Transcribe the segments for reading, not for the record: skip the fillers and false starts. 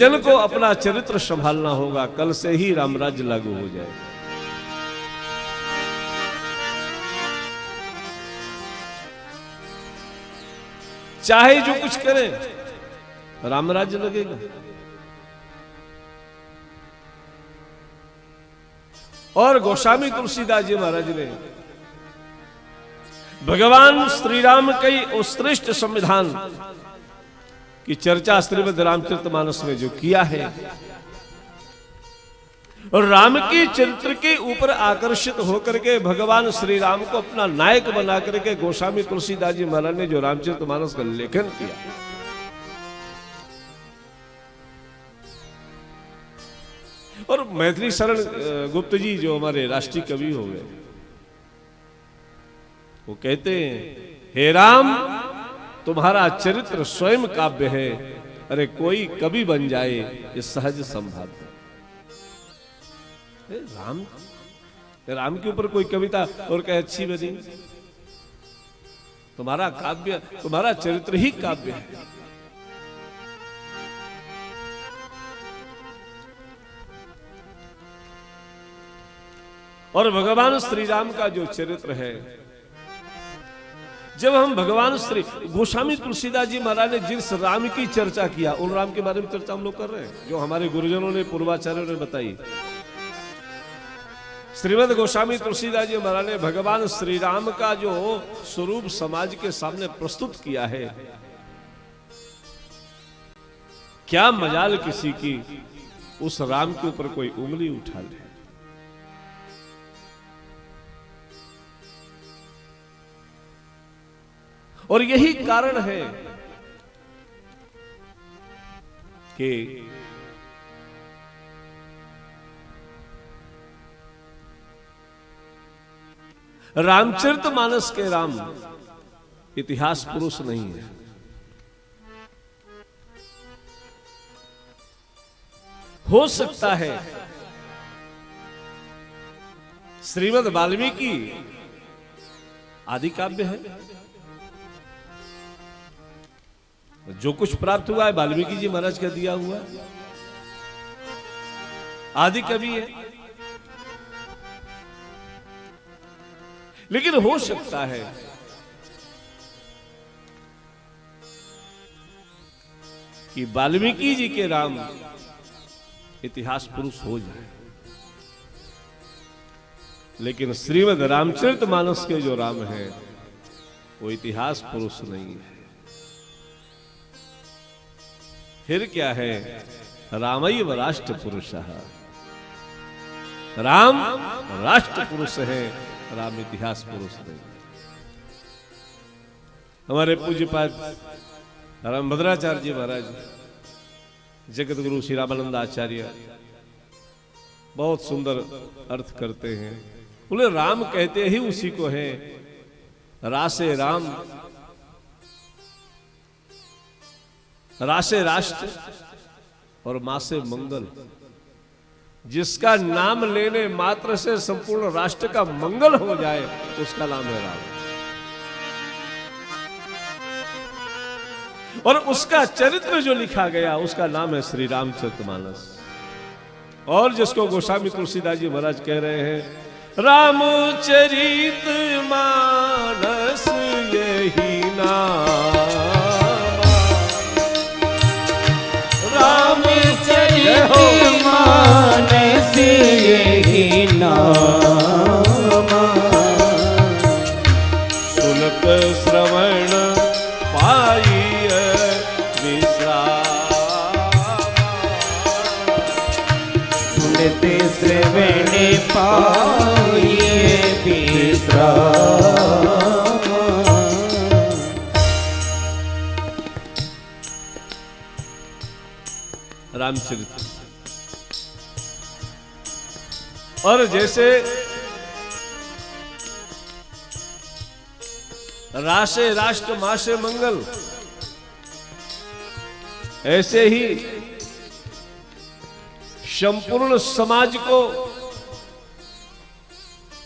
जन को अपना चरित्र संभालना होगा, कल से ही रामराज्य लागू हो जाए। चाहे जो कुछ करे रामराज्य लगेगा। और गोस्वामी तुलसीदास जी महाराज ने भगवान श्री राम के उत्कृष्ट संविधान की चर्चा श्रीमद् रामचरितमानस में जो किया है, और राम के चरित्र के ऊपर आकर्षित होकर के भगवान श्री राम को अपना नायक बना करके गोस्वामी तुलसीदास जी महाराज ने जो रामचरितमानस का लेखन किया, और मैथिली शरण गुप्त जी जो हमारे राष्ट्रीय कवि हो गए, वो कहते हैं, हे राम तुम्हारा चरित्र स्वयं काव्य है, अरे कोई कवि बन जाए ये सहज संभाव्य। राम के ऊपर कोई कविता और कहे अच्छी बनी, तुम्हारा काव्य, तुम्हारा चरित्र ही काव्य है। और भगवान श्री राम का जो चरित्र है, जब हम भगवान श्री गोस्वामी तुलसीदास जी महाराज ने जिस राम की चर्चा किया, उन राम के बारे में चर्चा हम लोग कर रहे हैं जो हमारे गुरुजनों ने, पूर्वाचार्यों ने बताई। श्रीमद् गोस्वामी तुलसीदास जी महाराज ने भगवान श्री राम का जो स्वरूप समाज के सामने प्रस्तुत किया है, क्या मजाल किसी की उस राम के ऊपर कोई उंगली उठा ले। और यही कारण है कि रामचरितमानस के राम इतिहास पुरुष नहीं है। हो सकता है श्रीमद् वाल्मीकि आदि काव्य है, जो कुछ प्राप्त हुआ है वाल्मीकि जी महाराज का दिया हुआ, आदि कवि है। लेकिन हो सकता है कि वाल्मीकि जी के राम इतिहास पुरुष हो जाए, लेकिन श्रीमद् रामचरितमानस के जो राम है वो इतिहास पुरुष नहीं है। फिर क्या है, रामैव राष्ट्र पुरुष, राम राष्ट्र पुरुष है, राम इतिहास पुरुष नहीं। हमारे पूज्यपाद रामभद्राचार्य जी महाराज, जगत गुरु श्री रामानंद आचार्य बहुत सुंदर अर्थ करते हैं। बोले राम कहते ही उसी को है, रासे राम, रासे राष्ट्र और मासे मंगल। जिसका नाम लेने मात्र से संपूर्ण राष्ट्र का मंगल हो जाए उसका नाम है राम। और उसका चरित्र जो लिखा गया उसका नाम है श्री रामचरितमानस। और जिसको गोस्वामी तुलसीदास जी महाराज कह रहे हैं, रामचरित मानस यही नाम, रामचरित मानस यही नाम, सुनत श्रवण पाइय विश्राम, सुनते श्रवण पाइय विश्राम। रामचरित। और जैसे रासे राष्ट्र मासे मंगल, ऐसे ही संपूर्ण समाज को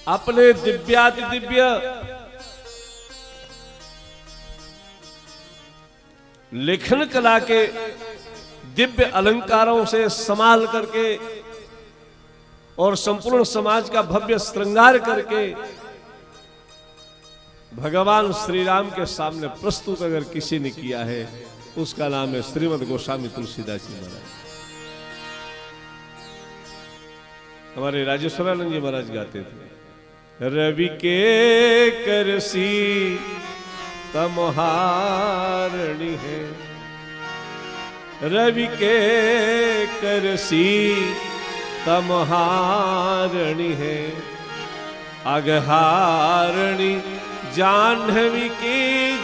अपने दिव्याति दिव्य लेखन कला के दिव्य अलंकारों से संभाल करके और संपूर्ण समाज का भव्य श्रृंगार करके भगवान श्री राम के सामने प्रस्तुत अगर किसी ने किया है, उसका नाम है श्रीमद् गोस्वामी तुलसीदास जी महाराज। हमारे राजेश्वरानंद जी महाराज गाते थे, रवि के करसी तमहारणी है, रवि के करसी तमहारणी है, अगहारणी जाह्नवी के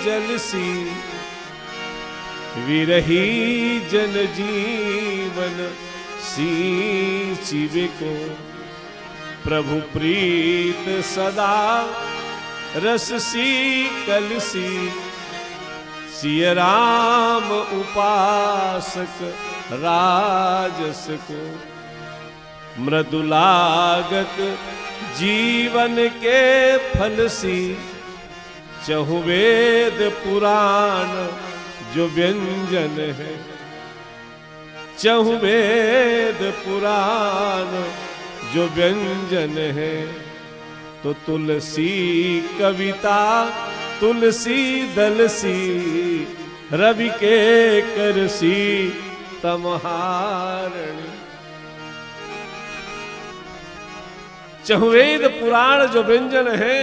जलसी, विरही जन जीवन सींचिवे को, प्रभु प्रीत सदा रस सी कलसी, सिय राम उपासक राजस को, मृदुलागत जीवन के फल सी, चहुवेद पुराण जो व्यंजन है, चहुवेद पुराण जो व्यंजन है, तो तुलसी कविता तुलसी दलसी, रवि के करसी तमहारणी। चहुवेद पुराण जो व्यंजन है,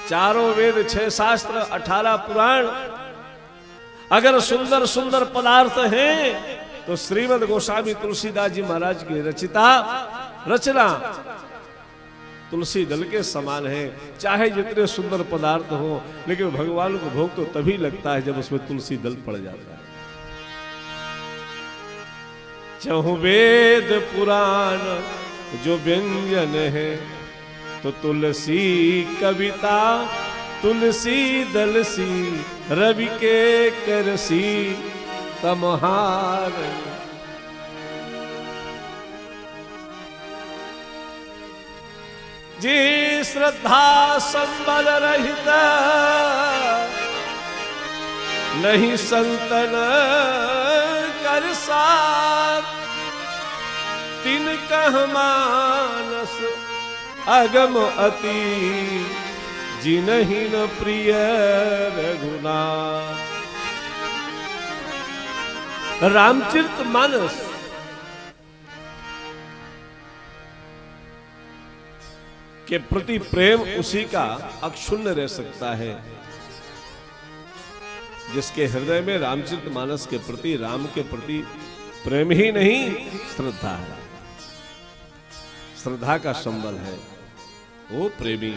चारों वेद 6 शास्त्र 18 पुराण, अगर सुंदर सुंदर पदार्थ हैं तो श्रीमद् गोस्वामी तुलसीदास जी महाराज की रचना तुलसी दल के समान है। चाहे जितने सुंदर पदार्थ हो, लेकिन भगवान को भोग तो तभी लगता है जब उसमें तुलसी दल पड़ जाता है। चहुवेद पुराण जो व्यंजन है, तो तुलसी कविता तुलसी दलसी, रवि के करसी तमहारणी। जी श्रद्धा संबल रहित नहीं संतन कर साथ, तिन कह मानस अगम अति, जिनहि न प्रिय रघुनाथ। रामचरित मानस के प्रति प्रेम उसी का अक्षुण्ण रह सकता है जिसके हृदय में रामचरित मानस के प्रति, राम के प्रति प्रेम ही नहीं श्रद्धा है। श्रद्धा का संबल है वो प्रेमी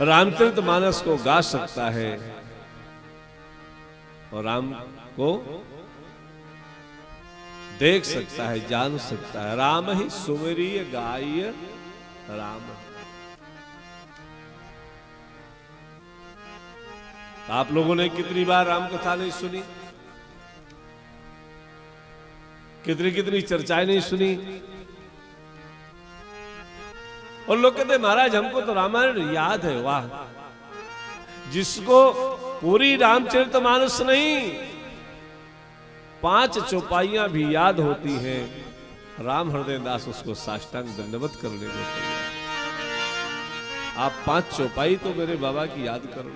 रामचरित मानस को गा सकता है और राम को देख सकता है, जान सकता है। राम ही सुमरिय गाय राम। आप लोगों ने कितनी बार राम कथा नहीं सुनी, कितनी कितनी चर्चाएं नहीं सुनी, और लोग कहते महाराज हमको तो रामायण याद है। वाह, जिसको पूरी रामचरितमानस नहीं 5 चौपाइयां भी याद होती हैं, राम हृदय दास उसको साष्टांग दंडवत करने देते हैं। आप 5 चौपाई तो मेरे बाबा की याद करो।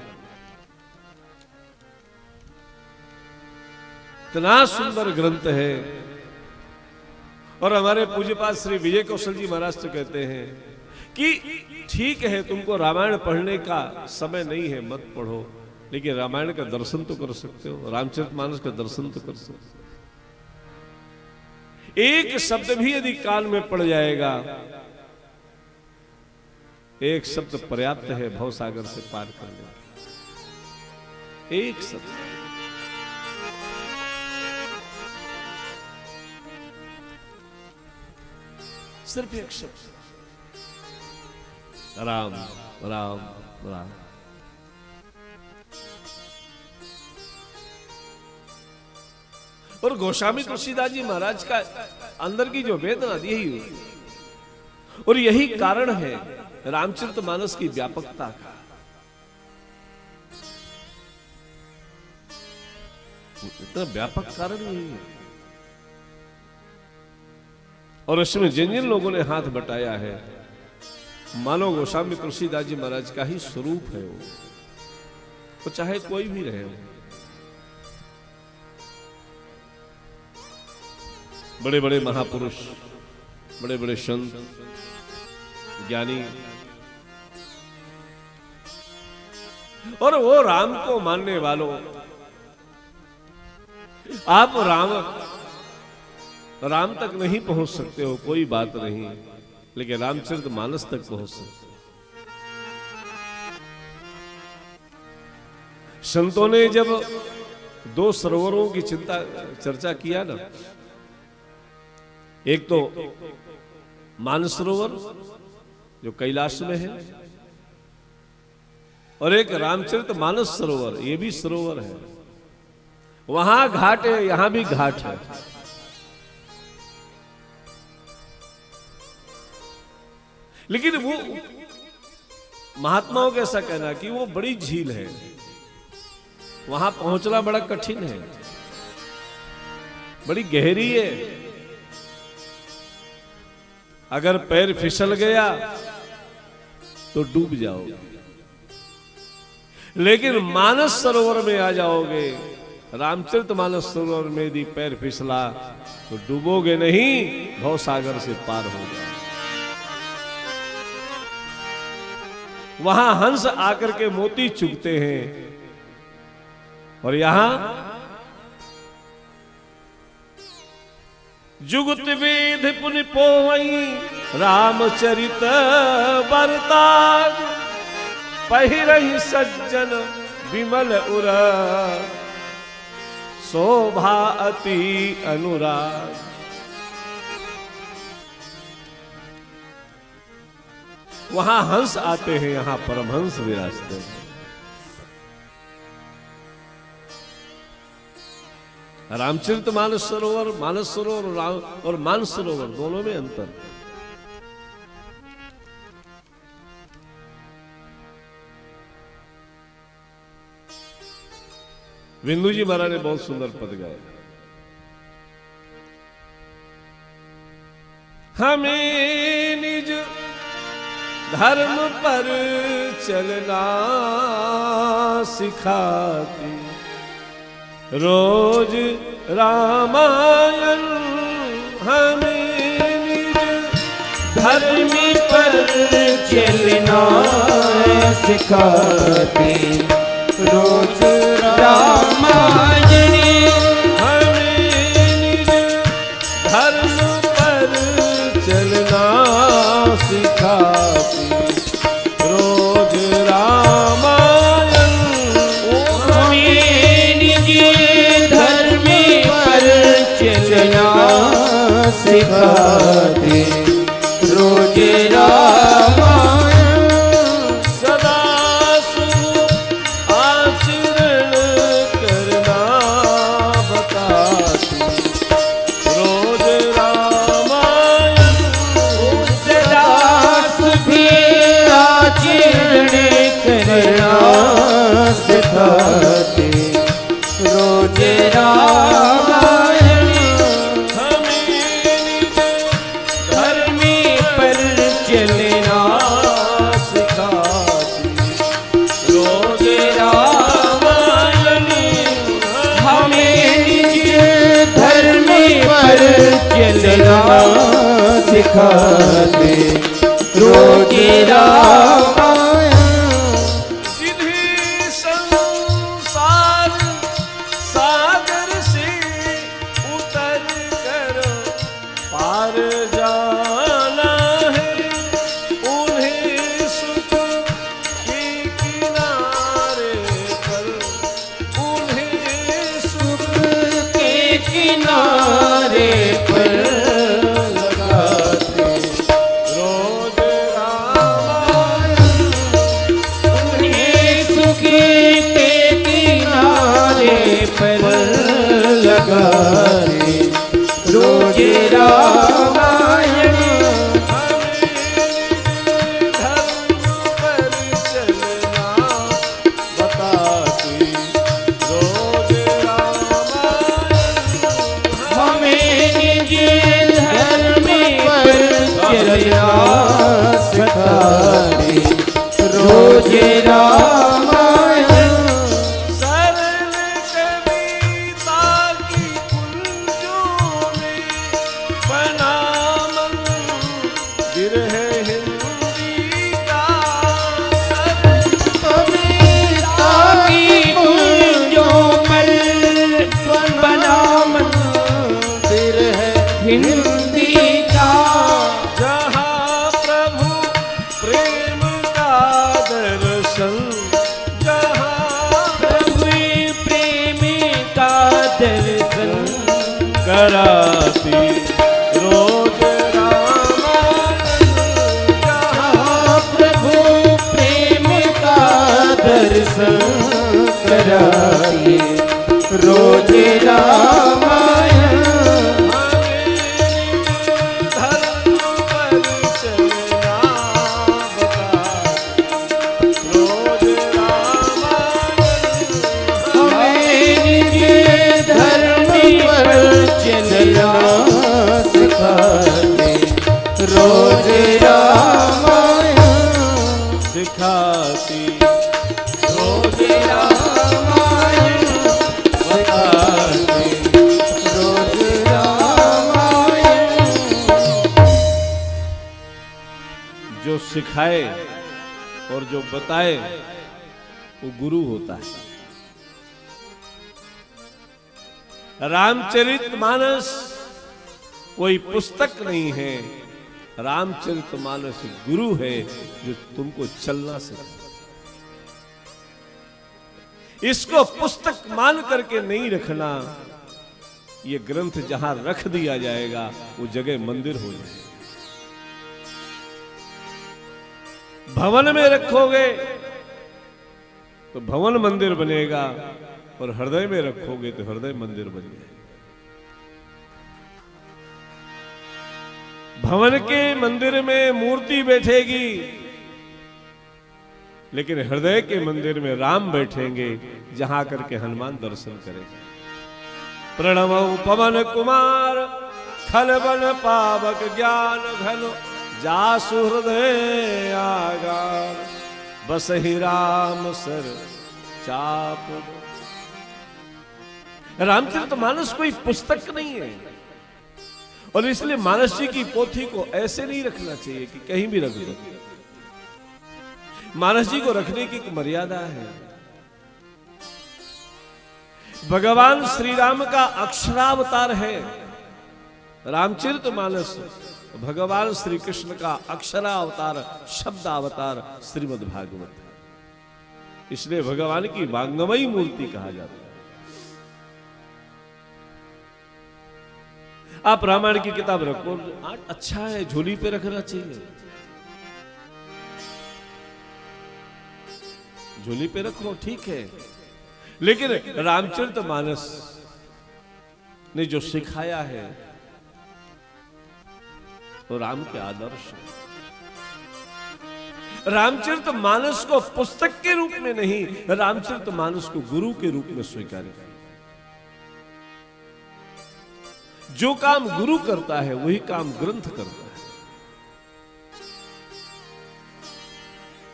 इतना सुंदर ग्रंथ है। और हमारे पूज्यपाद श्री विजय कौशल जी महाराज तो कहते हैं कि ठीक है तुमको रामायण पढ़ने का समय नहीं है, मत पढ़ो, लेकिन रामायण का दर्शन तो कर सकते हो, रामचरितमानस का दर्शन तो कर सकते हो। एक शब्द भी यदि कान में पड़ जाएगा, एक शब्द पर्याप्त है भवसागर से पार करने। एक शब्द, सिर्फ एक शब्द, राम राम राम। और गोस्वामी तुलसीदास जी महाराज का अंदर की जो वेदना दी हुई, और यही कारण है रामचरितमानस की व्यापकता का। इतना व्यापक कारण यही है। और इसमें जिन जिन लोगों ने हाथ बटाया है, मानो गोस्वामी तुलसीदास जी महाराज का ही स्वरूप है वो चाहे कोई भी रहे हो। बड़े बड़े महापुरुष, बड़े बड़े संत, ज्ञानी, और वो राम को मानने वालों, आप राम तक नहीं पहुंच सकते हो, कोई बात नहीं, लेकिन रामचरितमानस तक पहुंच सकते हो। संतों ने जब दो सरोवरों की चर्चा किया ना, एक तो मानस सरोवर जो कैलाश में है, और एक रामचरितमानस सरोवर, ये भी सरोवर है। वहां घाट है, यहां भी घाट है। लेकिन वो महात्माओं का ऐसा कहना कि वो बड़ी झील है, वहां पहुंचना बड़ा कठिन है, बड़ी गहरी है। अगर पैर फिसल गया तो डूब जाओगे, लेकिन मानस सरोवर में आ जाओगे, रामचरितमानस सरोवर में यदि पैर फिसला तो डूबोगे नहीं, भव सागर से पार हो जाओगे। वहां हंस आकर के मोती चुगते हैं, और यहां जुगत वेद पुनि पोवई रामचरित बरताग, पहिरहि सज्जन विमल उर शोभा अति अनुराग। वहां हंस आते हैं, यहां परमहंस विराजते हैं। रामचरितमानस सरोवर, मानस सरोवर और मानस सरोवर दोनों में अंतर। बिंदु जी महाराज ने बहुत सुंदर पद गाए। हमें निज धर्म पर चलना सिखाती, रोज रामायण हमें निज धर्म पर चलना सिखाती, रोज रामायण हमें निज धर्म पर चलना सिखाती, रोज रामायण हमें निज धर्म पर चलना सिखाती, रोज रामायण सदा आचरण करना बताती, रोज रामायण सदा भी आचरण करना सिखाती, रोज रामायण हमें निज धर्म पर चलना सिखाती, रोज रामायण हमें निज धर्म पर चलना सिखाते, रोज रामायण जिन्हें संसार सागर से उतर कर पार जाना है, उन्हें सुख के किनारे पर, उन्हें सुख के किनारे पर लगाते, रोज रामायण उन्हें सुख के किनारे पर लगाते, रोज रामायण धर्म पर चलना बताती, रोज रामायण कराती रोज रामायण जहाँ प्रभु प्रेम का दर्शन कराती रोज रामायण धर्म पर चलना बताती रोज रामायण मेरे धर्म पर चलना सिखाते रोज रामायण सिखाती रोज रामायण बताते रोज रामायण जो सिखाए और जो बताए वो गुरु होता है। रामचरितमानस कोई पुस्तक नहीं है, रामचरितमानस गुरु है जो तुमको चलना सिखाए। इसको पुस्तक मान करके नहीं रखना, ये ग्रंथ जहां रख दिया जाएगा वो जगह मंदिर हो जाएगा। भवन में रखोगे तो भवन मंदिर बनेगा, और हृदय में रखोगे तो हृदय मंदिर बन जाएगा। भवन के मंदिर में मूर्ति बैठेगी, लेकिन हृदय के मंदिर में राम बैठेंगे, जहां करके हनुमान दर्शन करेंगे। प्रणव पवन कुमार खलबन पावक ज्ञान घन जासु हृदय आगार बसहि राम सर चाप। रामचरितमानस कोई पुस्तक नहीं है, और इसलिए मानस जी की पोथी को ऐसे नहीं रखना चाहिए कि कहीं भी रख दो। मानस जी को रखने की एक मर्यादा है। भगवान श्री राम का अक्षरावतार है रामचरितमानस, भगवान श्री कृष्ण का अक्षरावतार शब्दावतार श्रीमद् भागवत है। इसलिए भगवान की वांगमयी मूर्ति कहा जाता है। आप रामायण की किताब रखो, अच्छा है, झोली पे रखना चाहिए, झोली पे रखो, ठीक है, लेकिन रामचरितमानस ने जो सिखाया है तो राम के आदर्श। रामचरितमानस को पुस्तक के रूप में नहीं, रामचरितमानस को गुरु के रूप में स्वीकार किया। जो काम गुरु करता है वही काम ग्रंथ करता है।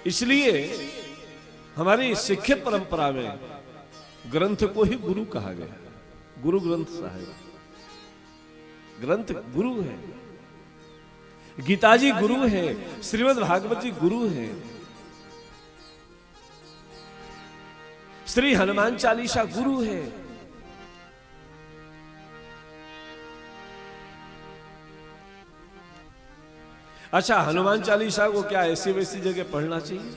इसलिए हमारी सिख परंपरा में ग्रंथ को ही गुरु कहा गया। गुरु ग्रंथ साहिब, ग्रंथ गुरु है। गीता जी गुरु है, श्रीमद् भागवत जी गुरु है, श्री हनुमान चालीसा गुरु है। अच्छा, हनुमान चालीसा को क्या ऐसी वैसी जगह पढ़ना चाहिए?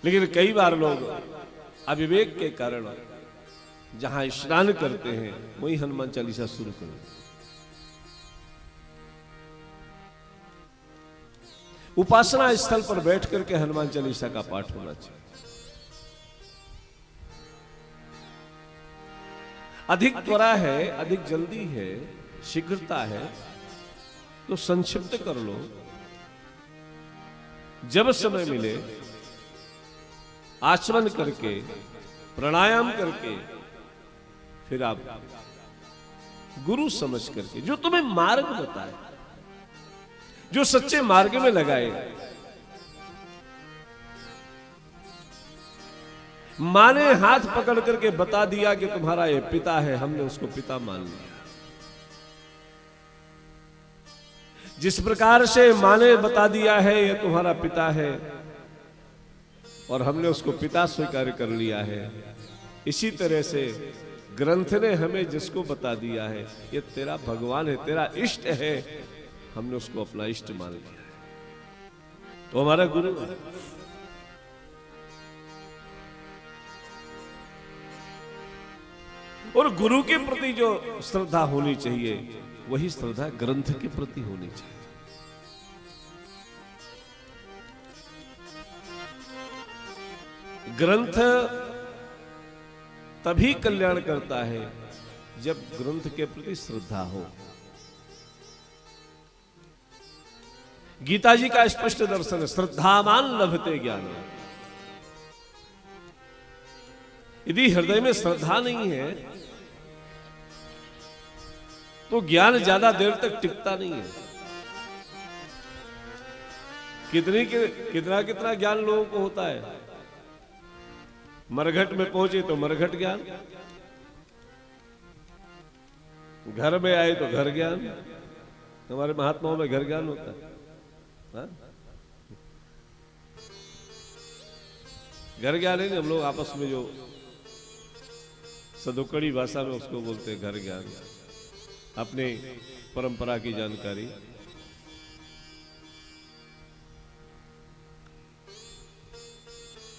लेकिन कई बार लोग अविवेक के कारण जहां स्नान करते हैं वही हनुमान चालीसा शुरू कर देते। उपासना स्थल पर बैठ करके हनुमान चालीसा का पाठ होना चाहिए। अधिक त्वरा है, अधिक जल्दी है, शीघ्रता है तो संक्षिप्त कर लो। जब समय मिले आचमन करके, प्राणायाम करके, फिर आप गुरु समझ करके, जो तुम्हें मार्ग बताए, जो सच्चे मार्ग में लगाए। माँ ने हाथ पकड़ करके बता दिया कि तुम्हारा ये पिता है, हमने उसको पिता मान लिया। जिस प्रकार से माँ ने बता दिया है ये तुम्हारा पिता है, और हमने उसको पिता स्वीकार कर लिया है, इसी तरह से ग्रंथ ने हमें जिसको बता दिया है ये तेरा भगवान है, तेरा इष्ट है, हमने उसको अपना इष्ट मान लिया है, तो हमारा गुरु है। और गुरु के प्रति जो श्रद्धा होनी चाहिए वही श्रद्धा ग्रंथ के प्रति होनी चाहिए। ग्रंथ तभी कल्याण करता है जब ग्रंथ के प्रति श्रद्धा हो। गीता जी का स्पष्ट दर्शन है, श्रद्धावान लभते ज्ञान। यदि हृदय में श्रद्धा नहीं है तो ज्ञान ज्यादा देर तक टिकता नहीं है। कितना ज्ञान लोगों को होता है, मरघट में पहुंचे तो मरघट ज्ञान, घर में आए तो घर ज्ञान। हमारे महात्माओं में घर ज्ञान होता है। हाँ? घर ज्ञान है, हम लोग आपस में जो सदुकड़ी भाषा में उसको बोलते हैं घर ज्ञान, अपने परंपरा की जानकारी।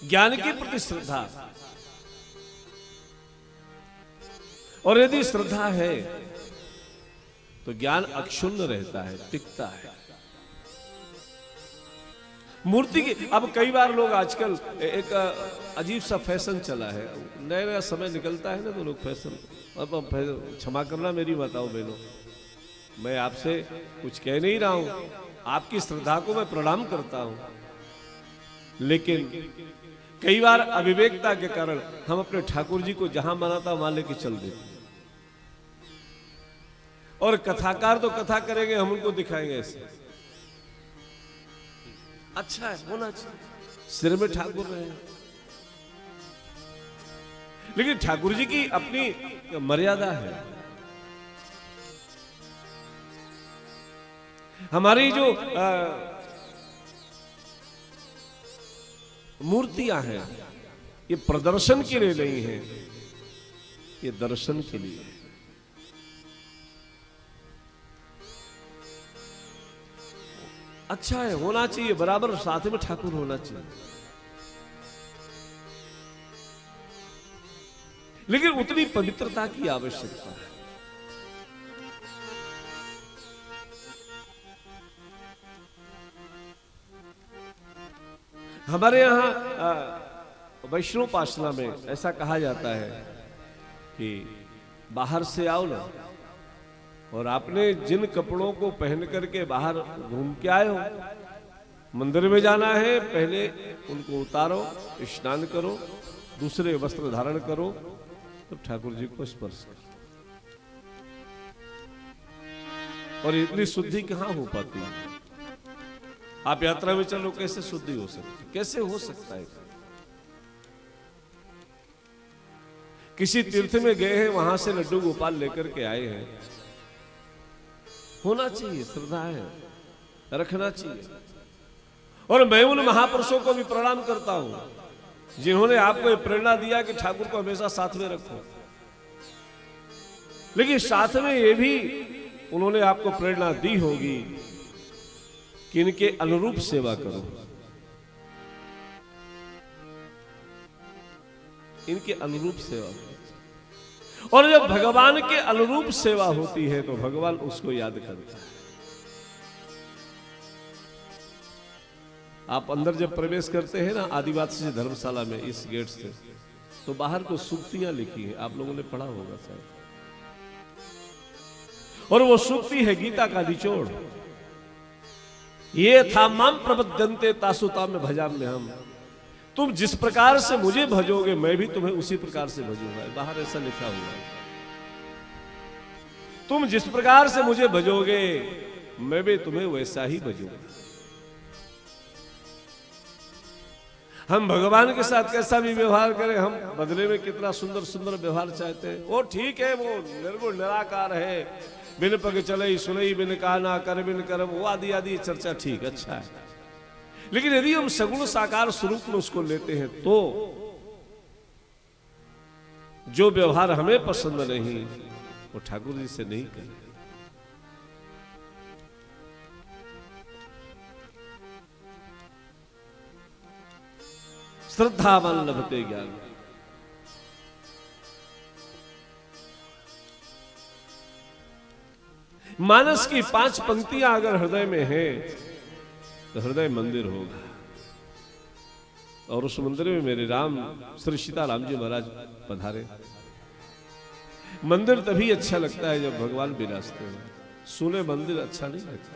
ज्ञान के प्रति श्रद्धा, और यदि श्रद्धा है तो ज्ञान अक्षुण्ण रहता है, टिकता है। मूर्ति की, अब कई बार लोग आजकल एक अजीब सा फैशन चला है, नया नया समय निकलता है ना तो लोग फैशन, अब क्षमा करना मेरी माताओं बहनों, मैं आपसे कुछ कह नहीं रहा हूं, आपकी श्रद्धा को मैं प्रणाम करता हूं, लेकिन कई बार अविवेकता के कारण हम अपने ठाकुर जी को जहां माना था वहां लेके चल देते, और कथाकार तो कथा करेंगे, हम उनको दिखाएंगे ऐसे। अच्छा है, होना चाहिए, सिर में ठाकुर रहे, लेकिन ठाकुर जी की अपनी मर्यादा है। हमारी जो मूर्तियां हैं ये प्रदर्शन के लिए नहीं है, ये दर्शन के लिए है। अच्छा है, होना चाहिए, बराबर साथ में ठाकुर होना चाहिए, लेकिन उतनी पवित्रता की आवश्यकता है। हमारे यहां वैष्णोपासना में ऐसा कहा जाता है कि बाहर से आओ ना, और आपने जिन कपड़ों को पहन करके बाहर घूम के आए हो, मंदिर में जाना है, पहले उनको उतारो, स्नान करो, दूसरे वस्त्र धारण करो, तो ठाकुर जी को स्पर्श करो। और इतनी शुद्धि कहां हो पाती है? आप यात्रा में चलो, कैसे शुद्धि हो सकती, कैसे हो सकता है? किसी तीर्थ में गए हैं, वहां से लड्डू गोपाल लेकर के आए हैं, होना चाहिए, श्रद्धा है, रखना चाहिए। और मैं उन महापुरुषों को भी प्रणाम करता हूं जिन्होंने आपको ये प्रेरणा दिया कि ठाकुर को हमेशा साथ में रखो, लेकिन साथ में ये भी उन्होंने आपको प्रेरणा दी होगी कि इनके अनुरूप सेवा करो, इनके अनुरूप सेवा करो। और जब भगवान के अनुरूप सेवा होती है तो भगवान उसको याद करता है। आप अंदर जब प्रवेश करते हैं ना आदिवासी धर्मशाला में, इस गेट से, तो बाहर को सूक्तियां लिखी हैं, आप लोगों ने पढ़ा होगा शायद, और वो सूक्ति है गीता का निचोड़, ये था माम प्रबद्धन्ते तासुता में भजाम में हम, तुम जिस प्रकार से मुझे भजोगे मैं भी तुम्हें उसी प्रकार से भजूंगा। बाहर ऐसा लिखा हुआ है, तुम जिस प्रकार से मुझे भजोगे मैं भी तुम्हें वैसा ही भजूंगा। हम भगवान के साथ कैसा भी व्यवहार करें, हम बदले में कितना सुंदर सुंदर व्यवहार चाहते हैं। वो ठीक है, वो निर्गुण निराकार है, बिन पग चले सुनई बिन कहा ना कर बिन कर्म, वो आदि आदि चर्चा ठीक, अच्छा है, लेकिन यदि हम सगुण साकार स्वरूप में उसको लेते हैं तो जो व्यवहार हमें पसंद नहीं वो ठाकुर जी से नहीं करें। श्रद्धावान लभते ज्ञान। मानस की 5 पंक्तियां अगर हृदय में है तो हृदय मंदिर होगा। और उस मंदिर में मेरे राम श्री सीताराम जी महाराज पधारे। मंदिर तभी अच्छा लगता है जब भगवान विराजते हैं। सुने मंदिर अच्छा नहीं लगता।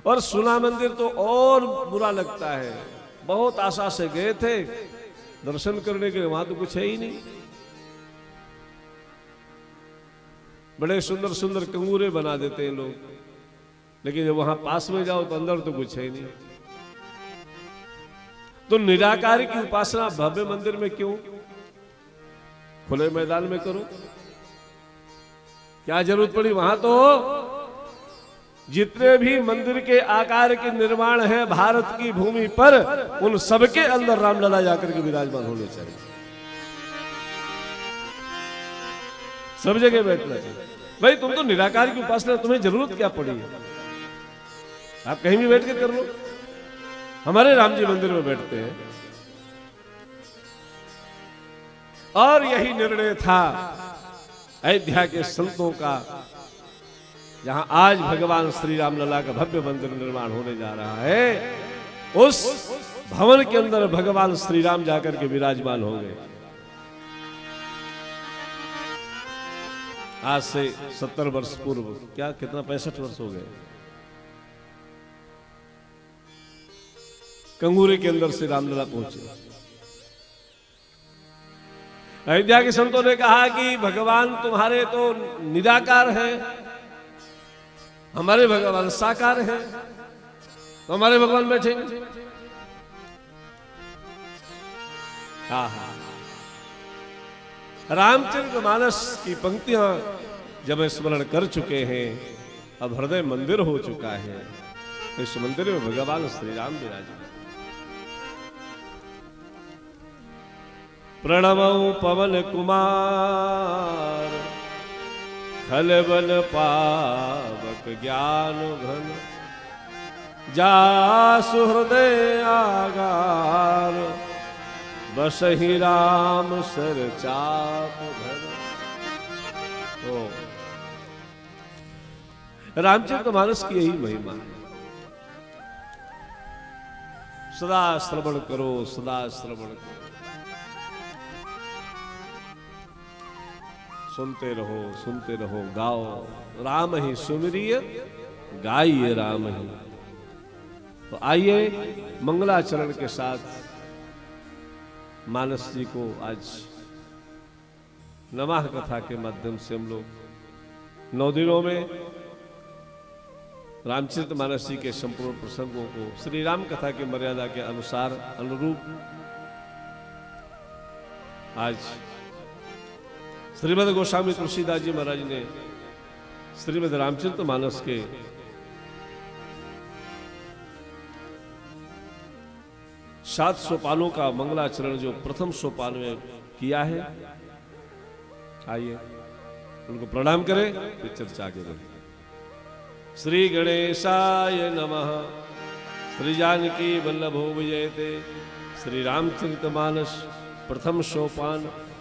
और सुना मंदिर तो और बुरा लगता है। बहुत आशा से गए थे दर्शन करने के लिए, वहां तो कुछ है ही नहीं। बड़े सुंदर सुंदर कंगूरे बना देते हैं लोग, लेकिन जब वहां पास में जाओ तो अंदर तो कुछ है ही नहीं। तो निराकार की उपासना भव्य मंदिर में क्यों, खुले मैदान में करो। क्या जरूरत पड़ी? वहां तो जितने भी मंदिर के आकार के निर्माण हैं भारत की भूमि पर, उन सबके अंदर रामलला जाकर के विराजमान होने चाहिए। सब जगह बैठना चाहिए। भाई तुम तो निराकार की उपासना, तुम्हें जरूरत क्या पड़ी है? आप कहीं भी बैठ के कर लो। हमारे राम जी मंदिर में बैठते हैं। और यही निर्णय था अयोध्या के संतों का, जहां आज भगवान श्री राम लला का भव्य मंदिर निर्माण होने जा रहा है। उस भवन के अंदर भगवान श्री राम जाकर के विराजमान होंगे। आज से 70 वर्ष पूर्व, क्या कितना 65 वर्ष हो गए, कंगूरे के अंदर से रामलला पहुंचे। अयोध्या के संतों ने कहा कि भगवान तुम्हारे तो निराकार है, हमारे भगवान साकार है, तो हमारे भगवान बैठेंगे। हाँ हाँ, रामचरितमानस की पंक्तियां जब स्मरण कर चुके हैं, अब हृदय मंदिर हो चुका है। इस मंदिर में भगवान श्री राम विराजमान। प्रणमौ पवन कुमार, खलबल पावक ज्ञान घन, जासु हृदय आगार, बसहि राम सर चाप धर। रामचरितमानस की यही महिमा है। सदा श्रवण करो, सदा श्रवण करो, सुनते रहो, गाओ। राम ही सुमिरिय गाइए राम ही। तो आइए मंगलाचरण के साथ मानस जी को आज नवाह कथा के माध्यम से हम लोग 9 दिनों में रामचरितमानस जी के संपूर्ण प्रसंगों को श्री राम कथा की मर्यादा के अनुसार अनुरूप आज श्रीमद गोस्वामी तुलसीदास जी महाराज ने श्रीमद रामचरितमानस के 7 सोपानों का मंगलाचरण जो प्रथम सोपान में किया है, आइए उनको प्रणाम करें, फिर चर्चा आगे बढ़े। श्री गणेशाय नमः। श्री जानकी वल्लभो विजयते। श्री रामचरितमानस प्रथम सोपान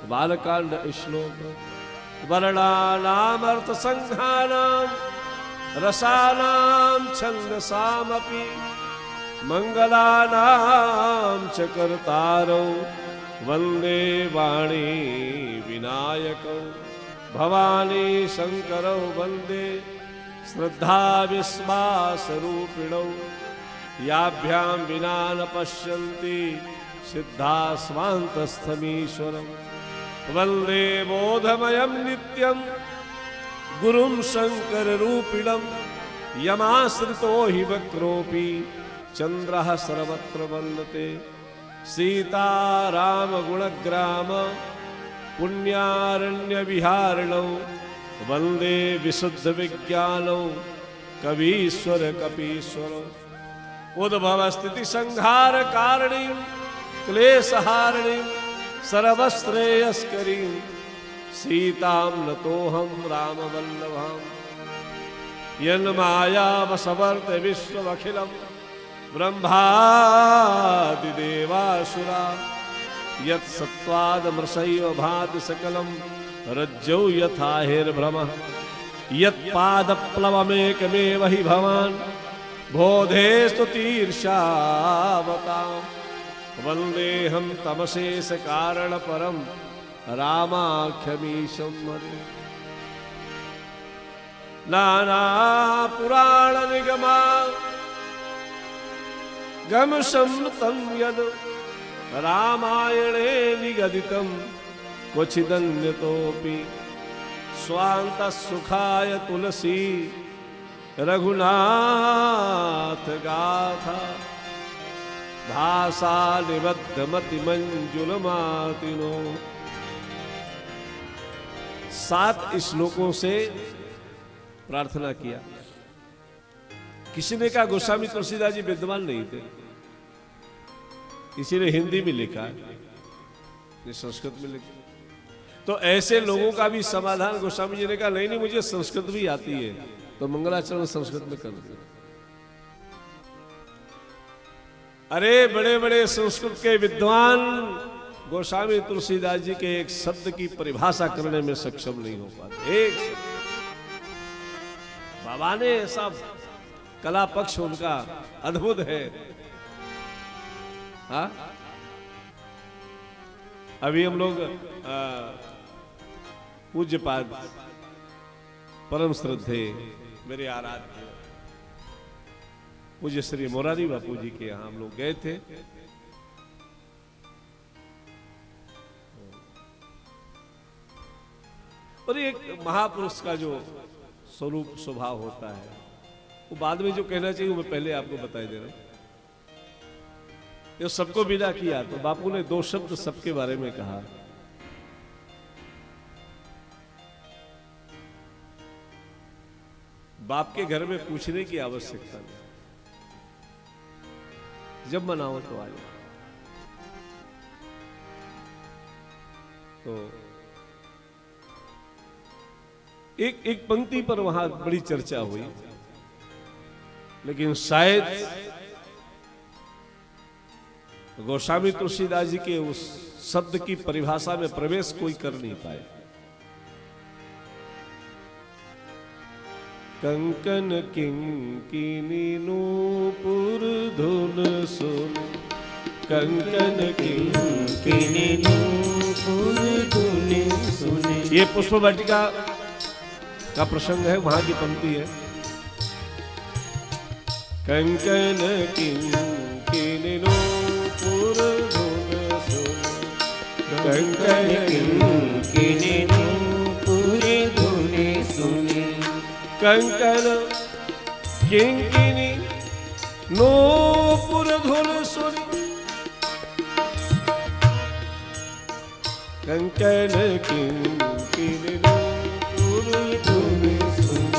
बालकांड श्लोक। वर्णानामर्थ संघानाम रसानाम छंदसामपि मंगलानाम च कर्तारौ वंदे वाणी विनायकौ भवानी शंकरौ वंदे श्रद्धा विश्वास रूपिणौ याभ्यां विना न पश्यन्ति सिद्धा स्वान्तस्थमीश्वरम् वंदे बोधमयं नित्यं गुरुं शंकर रूपिणं यमाश्रितो हि वक्रोऽपि चंद्रः सर्वत्र वन्दते सीताराम गुणग्राम पुण्यारण्य विहारिणौ वंदे विशुद्ध विज्ञानौ कवीश्वर कपीश्वरौ उद्भव स्थिति संहार कारणीं क्लेशहारिणीं सर्वश्रेयस्करीं सीतां नतोऽहं रामवल्लभां यन्माया वसवर्त विश्वमखिलं ब्रह्मादिदेवासुरा यत्सत्त्वादमृषैव भाति सकलं रज्जौ यथा हेर्भ्रमः यत्पादप्लवमेकमेव हि भवान् बोधेस्तु तीर्षावताम् वन्देऽहं तमशेष कारण परम रामाख्यमीशं हरे। नाना पुराण निगमा गमसम्मतं यद् रामायणे निगदितं क्वचिदन्यतोऽपि स्वान्तः सुखाय तुलसी रघुनाथ गाथा भाषा निबद्ध मति मंजुल मातिनो। 7 श्लोकों से प्रार्थना किया। किसी ने कहा गोस्वामी तुलसीदास जी विद्वान नहीं थे, इसीलिए हिंदी में लिखा है, संस्कृत में लिखा। तो ऐसे लोगों का भी समाधान गोस्वामी जी ने कहा नहीं मुझे संस्कृत भी आती है, तो मंगलाचरण संस्कृत में कर दो। अरे बड़े बड़े संस्कृत के विद्वान गोस्वामी तुलसीदास जी के एक शब्द की परिभाषा करने में सक्षम नहीं हो पाते। एक बाबा ने ऐसा कला पक्ष उनका अद्भुत है। हाँ, अभी हम लोग पूज्यपाद परम श्रद्धे मेरे आराध्य पूज्य श्री मोरारी बापू जी के यहाँ हम लोग गए थे। और एक महापुरुष का जो स्वरूप स्वभाव होता है वो बाद में जो कहना चाहिए वो मैं पहले आपको बताई दे रहा हूं। ये सबको विदा किया तो बापू ने 2 शब्द सबके बारे में कहा। बाप के घर में पूछने की आवश्यकता नहीं, जब मनाओ तो आ जाओ। तो एक पंक्ति पर वहां बड़ी चर्चा हुई, लेकिन शायद गोस्वामी तुलसीदास जी के उस शब्द की परिभाषा में प्रवेश कोई कर नहीं पाए। कंकन किंकिनी नूपुर धुन सुन, कंकन किंकिनी नूपुर धुन सुन। ये पुष्प वाटिका का प्रसंग है, वहां की पंक्ति है। कंकन किंकिनी नूपुर धुन सुन, कंकन किंकिनी नूपुर धुन सुन। कंकन किंकिनी नूपुर धुन सुन, कंकन किंकिनी नूपुर धुन सुन,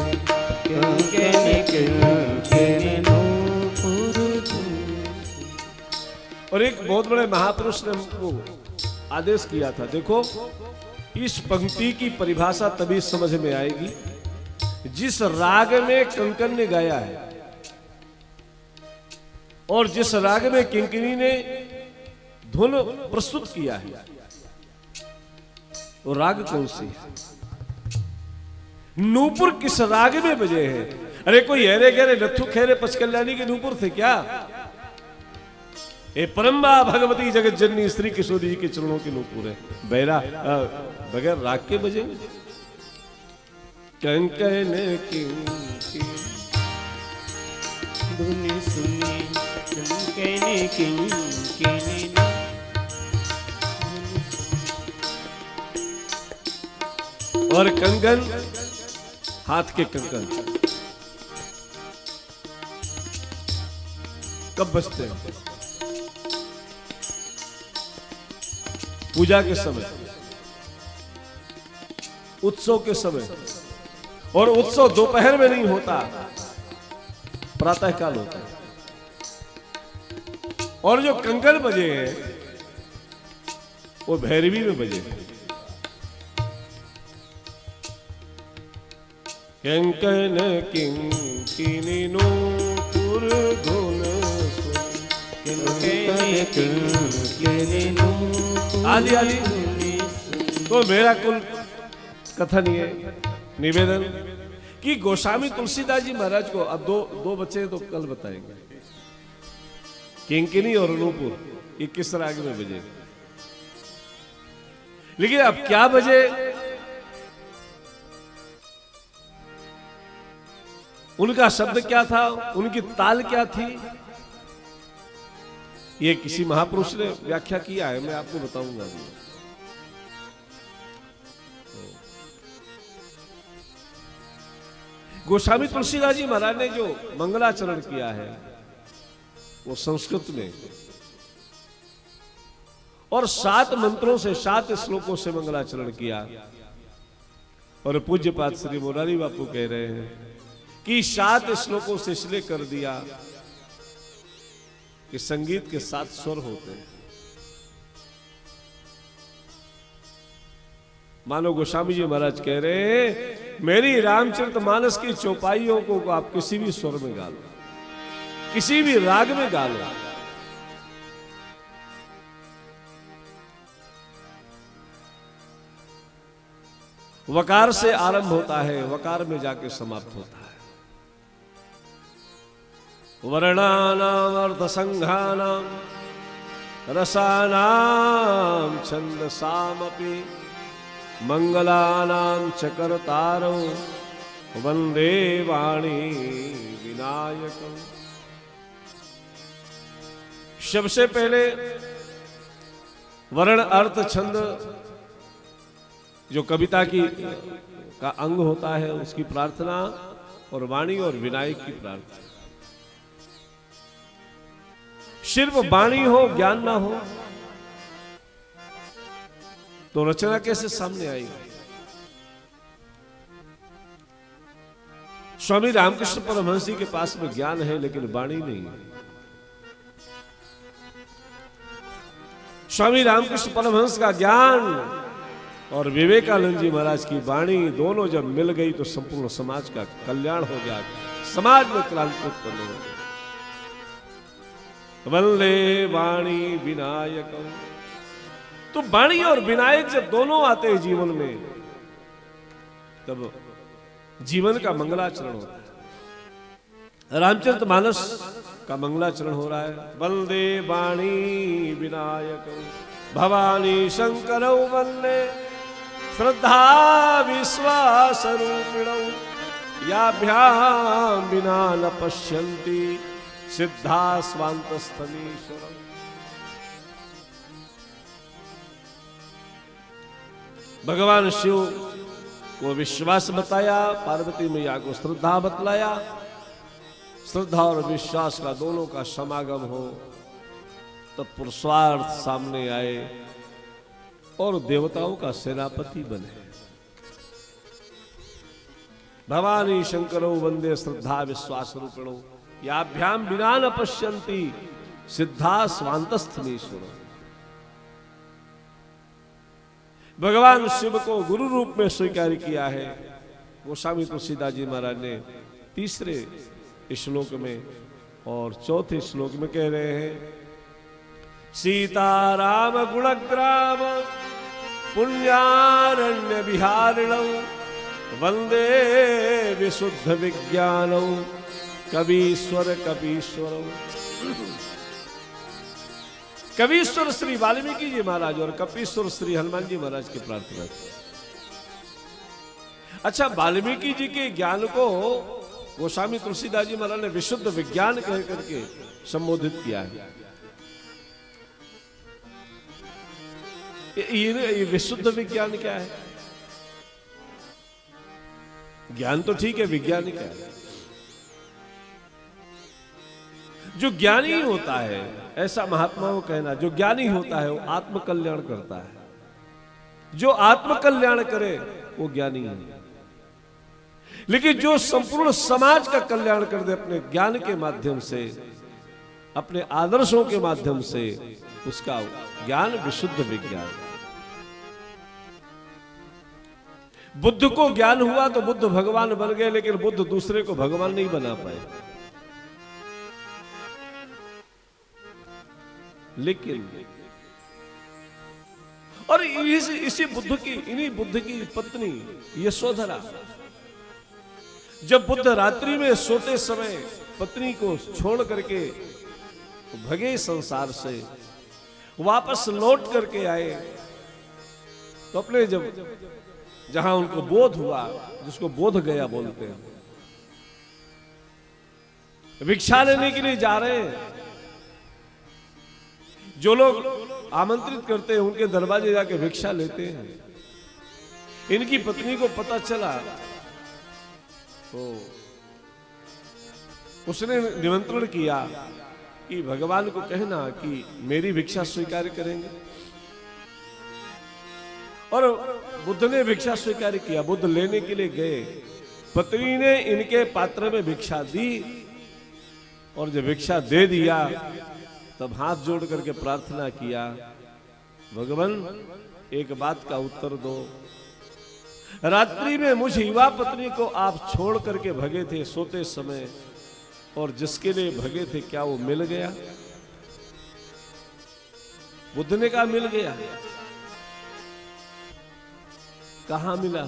कंकन किंकिनी नूपुर धुन। और एक बहुत बड़े महापुरुष ने हमको आदेश किया था, देखो इस पंक्ति की परिभाषा तभी समझ में आएगी जिस राग में कंकन ने गाया है और जिस राग में किंकिनी ने धुन प्रस्तुत किया है, वो राग कौन सी है? नूपुर किस राग में बजे हैं? अरे कोई हेरे गहरे नथु खेरे पचकल्याणी के नूपुर थे क्या? ए परम्बा भगवती जगत जननी श्री किशोरी जी के चरणों के नूपुर है, बैरा बगैर राग के बजे। कंकन किंकिनी धुन सुनी, कंकन किंकिनी। और कंगन हाथ के कंगन कब बजते हैं? पूजा के समय, उत्सव के समय। और उत्सव दोपहर में नहीं होता, प्रातः काल होता है। और जो कंगन बजे हैं वो भैरवी में बजे हैं। कंकन किंकिनी नूपुर धुन सुन, कंकन किंकिनी नूपुर। आदि आदि तो मेरा कुल कथन ये निवेदन कि गोस्वामी तुलसीदास जी महाराज को अब दो बच्चे हैं तो कल बताएंगे, किंकिनी और अनूपुर ये किस राग में बजे, लेकिन अब क्या बजे, उनका शब्द क्या था, उनकी ताल क्या थी, ये किसी महापुरुष ने व्याख्या किया है, मैं आपको बताऊंगा। गोस्वामी तुलसीदास जी महाराज ने जो मंगलाचरण किया है वो संस्कृत में और 7 मंत्रों से 7 श्लोकों से मंगलाचरण किया। और पूज्यपाद श्री मुरारी बापू कह रहे हैं कि 7 श्लोकों से इसलिए कर दिया कि संगीत के 7 स्वर होते हैं। मानो गोस्वामी जी महाराज कह रहे हैं मेरी रामचरितमानस की चौपाइयों को आप किसी भी स्वर में गा लो, किसी भी राग में गा लो, वकार से आरंभ होता है, वकार में जाके समाप्त होता है। वर्णानाम अर्थसंघानाम रसानाम छंदसामपि मंगलानाम चकरतारो वंदे वाणी विनायकम। सबसे पहले वर्ण अर्थ छंद जो कविता की का अंग होता है उसकी प्रार्थना, और वाणी और विनायक की प्रार्थना। सिर्फ वाणी हो ज्ञान ना हो तो रचना कैसे सामने आएगी। स्वामी रामकृष्ण परमहंस जी के पास में ज्ञान है लेकिन वाणी नहीं है। स्वामी रामकृष्ण परमहंस का ज्ञान और विवेकानंद जी महाराज की वाणी दोनों जब मिल गई तो संपूर्ण समाज का कल्याण हो गया, समाज में क्रांति उत्पन्न हो गई। वंदे वाणी विनायकम। तो वाणी और विनायक जब दोनों आते हैं जीवन में तब जीवन का मंगलाचरण होता है। रामचरितमानस का मंगलाचरण हो रहा है। वंदे वाणी विनायकम भवानी शंकरौ वंदे श्रद्धा विश्वास रूपिणौ याभ्याम विना न पश्यन्ति सिद्धा स्वांतस्थलीश्वरम्। भगवान शिव को विश्वास बताया, पार्वती मैया को श्रद्धा बतलाया। श्रद्धा और विश्वास का दोनों का समागम हो तब पुरुषार्थ सामने आए और देवताओं का सेनापति बने। भवानी शंकरो वंदे श्रद्धा विश्वास रूपिणो याभ्याम विना न पश्यन्ति सिद्धा स्वांतस्थलीश्वरम्। भगवान शिव को गुरु रूप में स्वीकार किया है। गोस्वामी तुलसीदास जी महाराज ने 3 श्लोक में और 4 श्लोक में कह रहे हैं सीताराम गुणग्राम पुण्यारण्य विहारिणौ वंदे विशुद्ध विज्ञानौ कवीश्वर कपीश्वरौ। कवीश्वर श्री वाल्मीकि जी महाराज और कपीश्वर श्री हनुमान जी महाराज की प्रार्थना की। अच्छा, वाल्मीकि जी के ज्ञान को गोस्वामी तुलसीदास जी महाराज ने विशुद्ध विज्ञान कह करके संबोधित किया है। ये विशुद्ध विज्ञान क्या है? ज्ञान तो ठीक है, विज्ञान क्या है? जो ज्ञानी होता है, ऐसा महात्माओं का कहना, जो ज्ञानी होता है वो आत्म कल्याण करता है। जो आत्म कल्याण करे वो ज्ञानी है। लेकिन जो संपूर्ण समाज का कल्याण कर दे अपने ज्ञान के माध्यम से, अपने आदर्शों के माध्यम से, उसका ज्ञान विशुद्ध विज्ञान। बुद्ध को ज्ञान हुआ तो बुद्ध भगवान बन गए, लेकिन बुद्ध दूसरे को भगवान नहीं बना पाए। लेकिन और इन्हीं बुद्ध की पत्नी यशोधरा, जब बुद्ध रात्रि में सोते समय पत्नी को छोड़ करके भगे संसार से, वापस लौट करके आए, तो अपने जहां उनको बोध हुआ, जिसको बोध गया बोलते हैं, भिक्षा लेने के लिए जा रहे हैं। जो लोग आमंत्रित करते हैं उनके दरवाजे जाके भिक्षा लेते हैं। इनकी पत्नी को पता चला तो उसने निमंत्रण किया कि भगवान को कहना कि मेरी भिक्षा स्वीकार करेंगे। और बुद्ध ने भिक्षा स्वीकार किया। बुद्ध लेने के लिए गए, पत्नी ने इनके पात्र में भिक्षा दी, और जब भिक्षा दे दिया तब हाथ जोड़ करके प्रार्थना किया, भगवान एक बात का उत्तर दो, रात्रि में मुझ युवा पत्नी को आप छोड़ करके भगे थे सोते समय, और जिसके लिए भगे थे क्या वो मिल गया? बुद्ध ने कहा मिल गया। कहां मिला?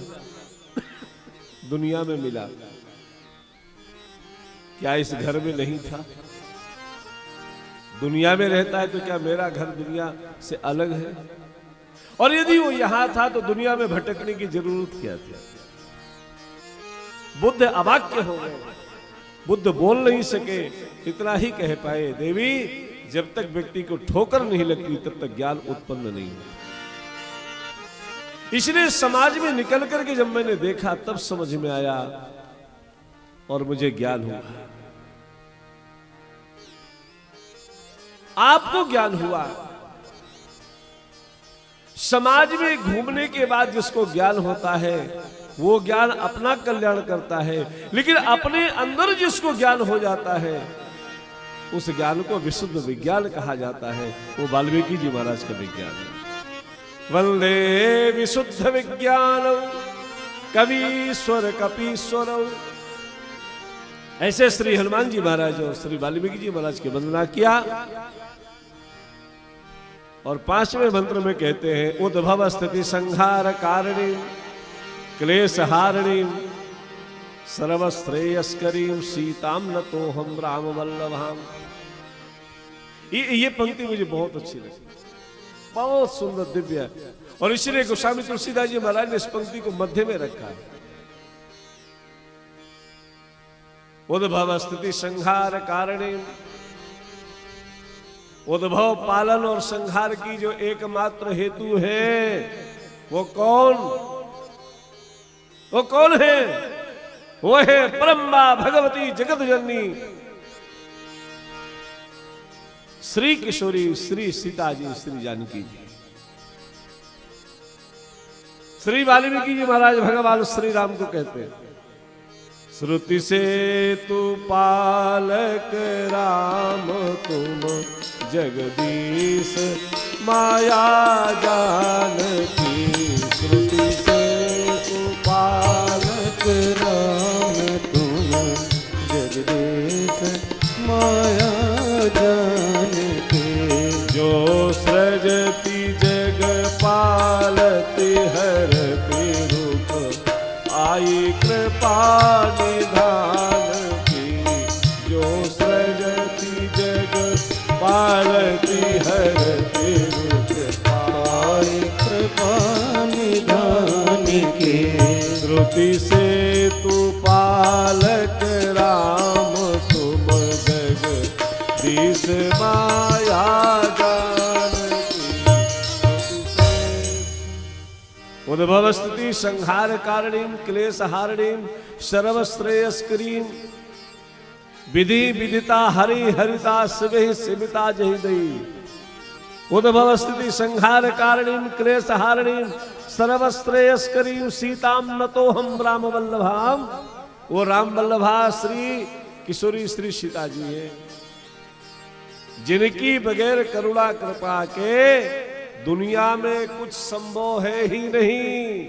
दुनिया में मिला। क्या इस घर में नहीं था? दुनिया में रहता है तो क्या मेरा घर दुनिया से अलग है? और यदि वो यहां था तो दुनिया में भटकने की जरूरत क्या थी? बुद्ध अवाक्य हो गए, बुद्ध बोल नहीं सके, इतना ही कह पाए, देवी जब तक व्यक्ति को ठोकर नहीं लगती तब तक ज्ञान उत्पन्न नहीं होता। इसलिए समाज में निकल करके जब मैंने देखा तब समझ में आया और मुझे ज्ञान हुआ। आपको ज्ञान हुआ। समाज में घूमने के बाद जिसको ज्ञान होता है वो ज्ञान अपना कल्याण करता है, लेकिन अपने अंदर जिसको ज्ञान हो जाता है उस ज्ञान को विशुद्ध विज्ञान कहा जाता है। वो वाल्मीकि जी महाराज का विज्ञान है। वंदे विशुद्ध विज्ञान कवीश्वर कपीश्वर। ऐसे श्री हनुमान जी महाराज और श्री वाल्मीकि जी महाराज की वंदना किया। और 5वें मंत्र में कहते हैं, उद्भव स्थिति संहार कारिणी क्लेश हारिणी सर्वश्रेयस्करीं सीताम नतोहम राम वल्लभाम। ये पंक्ति मुझे बहुत अच्छी लगी, बहुत सुंदर दिव्य है। और इसलिए गोस्वामी तुलसीदास जी महाराज ने इस पंक्ति को मध्य में रखा है। उद्भव स्थिति संहार कारिणी, उद्भव पालन और संहार की जो एकमात्र हेतु है वो कौन? वो कौन है? वो है परम्बा भगवती जगत जननी श्री किशोरी श्री सीता जी श्री जानकी जी। श्री वाल्मीकि जी महाराज भगवान श्री राम को कहते हैं, श्रुति से तू पालक राम तुम जगदीश माया जानकी। श्रुति से तू पालक राम तुम जगदीश माया जानकी। जो सृजति जग पालती हरति रूप आई कृपा निधान की। जो सृजति जग पालती हरति रूप आई कृपा निधान की। श्रुति से तू पालक राम तुम जगदीश माया जानकी। उद्भव स्थिति संहार कारिणीं क्लेश हारिणीं सर्वश्रेयस्करीं विधि विदिता हरि हरिता शिवे शिविता जहि दई। उद्भव स्थिति संहार कारिणीं क्लेश हारिणीं सर्वश्रेयस्करीं सीताम नतोहम राम वल्लभाम। वो राम वल्लभा श्री किशोरी श्री सीता जी है, जिनकी बगैर करुणा कृपा के दुनिया में कुछ संभव है ही नहीं।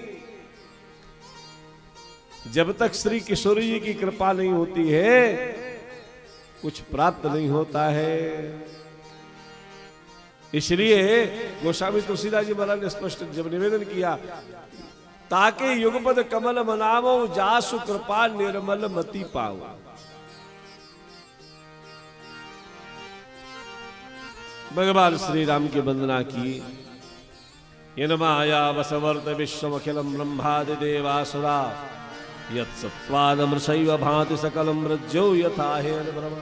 जब तक श्री किशोरी जी की कृपा नहीं होती है कुछ प्राप्त नहीं होता है। इसलिए गोस्वामी तुलसीदास जी महाराज ने स्पष्ट जब निवेदन किया, ताके युगपद कमल मनावो जासु कृपा निर्मल मति पाओ। भगवान श्री राम की वंदना की। येन माया वसवर्त विश्वमखिलम ब्रह्मादि देवासुरा यत्सत्त्वादमृषैव भाति सकलम रज्जो यथा हेन ब्रह्म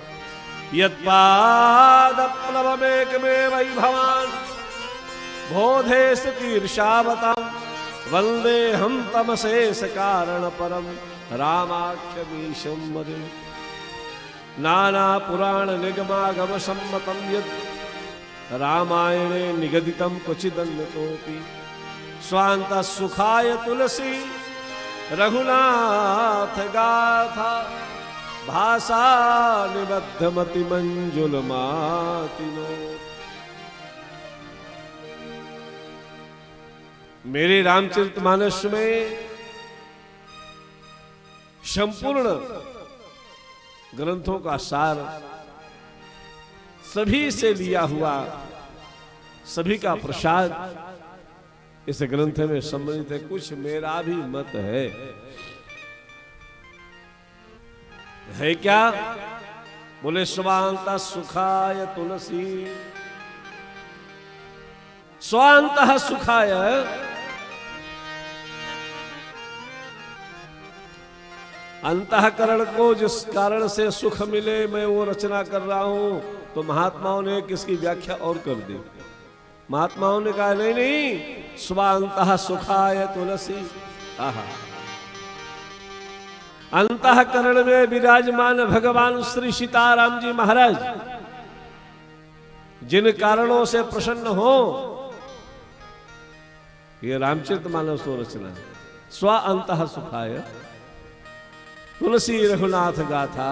यत्पादप्लवमेकमेव भवान् बोधे कीर्षावतां वंदे हम तमशेष कारण परम रामाख्यमीशं मदे। नाना पुराण निगमागम सम्मतं यत् रामायणे निगदितं क्वचिदन्यतोऽपि स्वान्तः सुखाय तुलसी रघुनाथ गाथा भाषा निबद्धमति मंजुल मातिनो। मेरे रामचरितमानस में संपूर्ण ग्रंथों का सार सभी से लिया हुआ, सभी का प्रसाद इस ग्रंथ में सम्मिलित है। कुछ मेरा भी मत है क्या? बोले स्वांत सुखाय तुलसी, स्वांत सुखाय अंतःकरण को जिस कारण से सुख मिले मैं वो रचना कर रहा हूं। तो महात्माओं ने किसकी व्याख्या और कर दी। महात्माओं ने कहा नहीं नहीं, स्वांतः सुखाय तुलसी। आहा, अंतःकरण में विराजमान भगवान श्री सीताराम जी महाराज जिन कारणों से प्रसन्न हो, ये रामचरितमानस रचना है। स्व अंतः सुखाय तुलसी रघुनाथ गाथा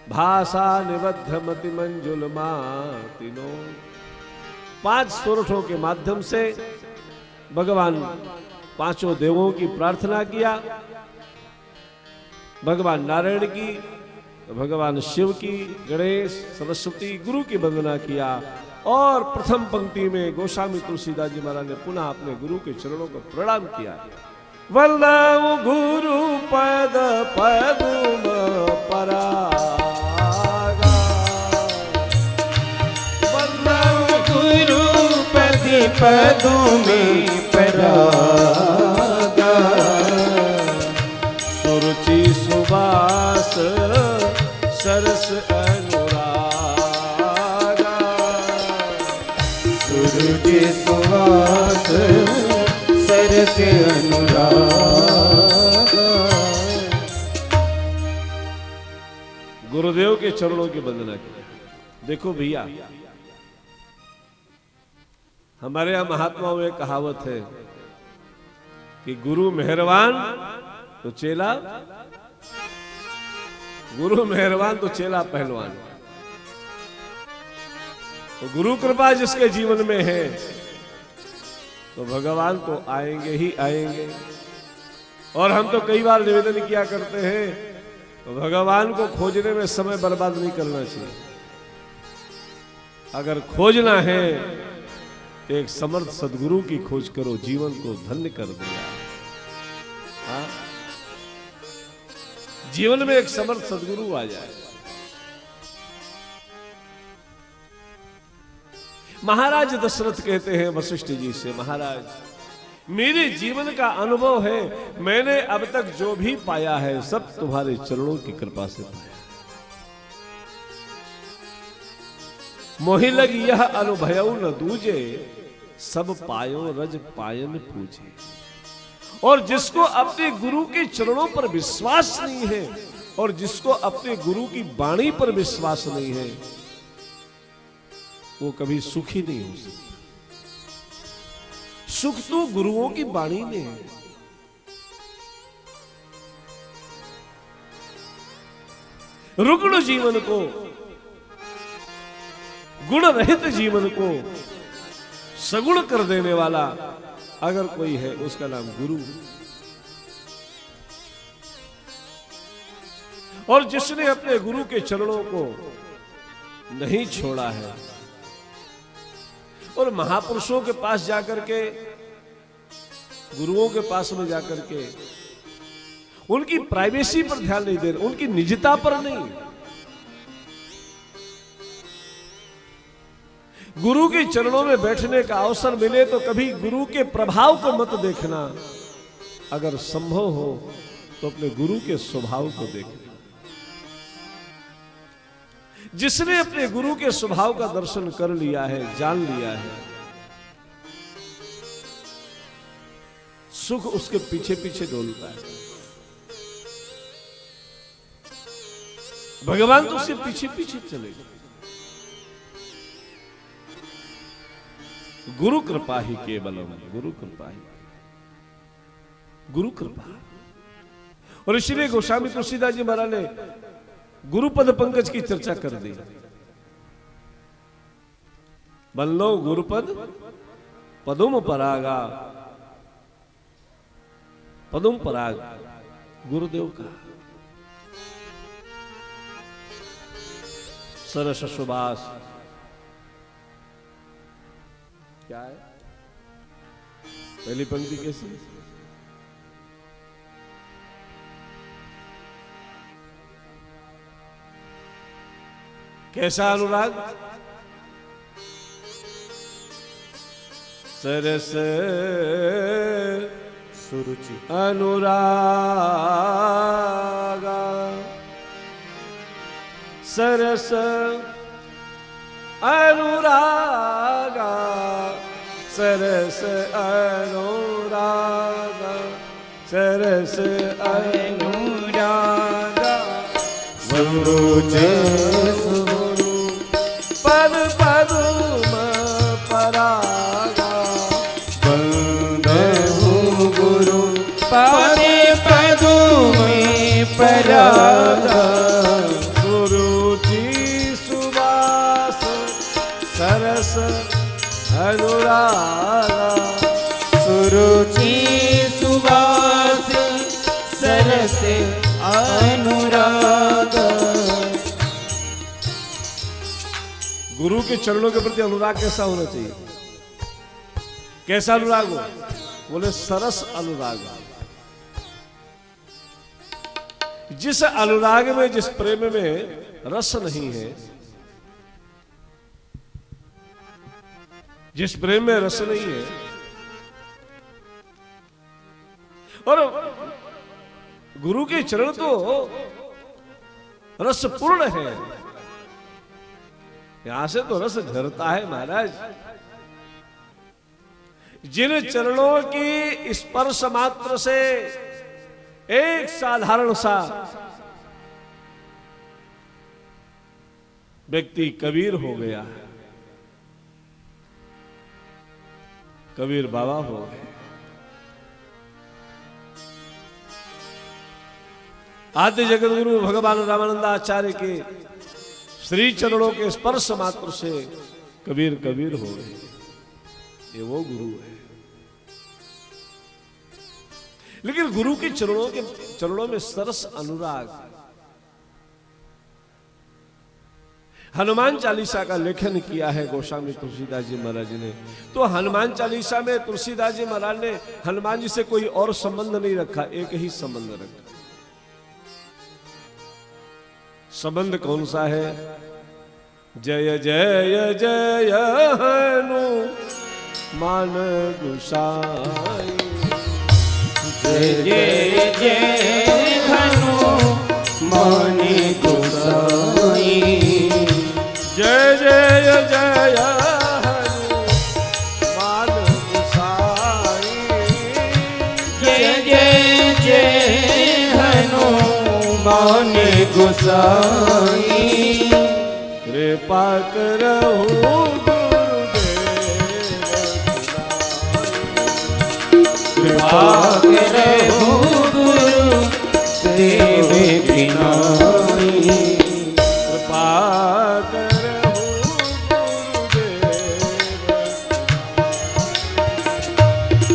भाषा निबद्ध मति मंजुल मातिनो। 5 सोरठों के माध्यम से भगवान पांचों देवों की प्रार्थना किया। भगवान नारायण की, भगवान शिव की, गणेश, सरस्वती, गुरु की वंदना किया। और प्रथम पंक्ति में गोस्वामी तुलसीदास जी महाराज ने पुनः अपने गुरु के चरणों को प्रणाम किया। वंदऊ गुरु पद पदुम परागा, वंदऊ गुरु पद पदुम परागा। सुरुचि सुबास सरस अनुरागा, सुरुचि सुबास सरस अनुरागा। गुरुदेव के चरणों की वंदना की। देखो भैया, हमारे यहां महात्माओं में कहावत है कि गुरु मेहरबान तो चेला, गुरु मेहरबान तो चेला पहलवान। तो गुरु कृपा जिसके जीवन में है तो भगवान तो आएंगे ही आएंगे। और हम तो कई बार निवेदन किया करते हैं, तो भगवान को खोजने में समय बर्बाद नहीं करना चाहिए। अगर खोजना है एक समर्थ सदगुरु की खोज करो, जीवन को धन्य कर देगा। हाँ? जीवन में एक समर्थ सदगुरु आ जाए। महाराज दशरथ कहते हैं वशिष्ठ जी से, महाराज मेरे जीवन का अनुभव है, मैंने अब तक जो भी पाया है सब तुम्हारे चरणों की कृपा से पाया। मोहि लग यह अनुभव न दूजे, सब पायो रज पायन पूजे। और जिसको अपने गुरु के चरणों पर विश्वास नहीं है, और जिसको अपने गुरु की वाणी पर विश्वास नहीं है, वो कभी सुखी नहीं हो सकता। सुख तो गुरुओं की वाणी में है। रुग्ण जीवन को, गुण रहित जीवन को सगुण कर देने वाला अगर कोई है, उसका नाम गुरु। और जिसने अपने गुरु के चरणों को नहीं छोड़ा है, और महापुरुषों के पास जाकर के, गुरुओं के पास में जाकर के उनकी प्राइवेसी पर ध्यान नहीं दे रहे, उनकी निजता पर नहीं। गुरु के चरणों में बैठने का अवसर मिले तो कभी गुरु के प्रभाव को मत देखना, अगर संभव हो तो अपने गुरु के स्वभाव को देखना। जिसने अपने गुरु के स्वभाव का दर्शन कर लिया है, जान लिया है, सुख उसके पीछे पीछे डोलता है। भगवान तो उसके पीछे पीछे चलेगा। गुरु कृपा ही केवलम, गुरु कृपा ही, गुरु कृपा। और इसलिए गोस्वामी तुलसीदास जी महाराज ने गुरुपद पंकज की चर्चा कर दी। बल्लो गुरुपद पदुम परागा, पदुम पराग गुरुदेव का सरस सुबास। क्या है पहली पंक्ति कैसी? कैसा अनुराग? सरस सुरुचि अनुरागा, सरस अनुरागा, सरस अनुरागा, सरस अनुरागा, सुरुचि पद पदुम परागा, बंदहु गुरु पदे पदुम परागा, गुरुची सुबास सरस अनुरागा, सुरुचि सुबास सरस अनुरागा। गुरु के चरणों के प्रति अनुराग कैसा होना चाहिए? कैसा अनुराग हो? बोले सरस अनुराग। जिस अनुराग में, जिस प्रेम में रस नहीं है, जिस प्रेम में रस नहीं है, और गुरु के चरण तो रसपूर्ण है, यहां से तो रस झरता है महाराज। जिन चरणों की स्पर्श मात्र से एक साधारण सा व्यक्ति कबीर हो गया, कबीर बाबा हो गए। आद्य जगत गुरु भगवान रामानंदाचार्य के श्री चरणों के स्पर्श मात्र से कबीर कबीर हो गए। ये वो गुरु है। लेकिन गुरु के चरणों में सरस अनुराग। हनुमान चालीसा का लेखन किया है गोस्वामी तुलसीदास जी महाराज ने। तो हनुमान चालीसा में तुलसीदास जी महाराज ने हनुमान जी से कोई और संबंध नहीं रखा, एक ही संबंध रखा। संबंध कौन सा है? जय जय जय हनुमान गोसाई, जय जय जय हनुमान गोसाई, जय जय जय हनुमान गोसाई, जय जय जय हनुमान गोसाई। कृपा करहु कृपा करहु गुरुदेव की नाई, कृपा करहु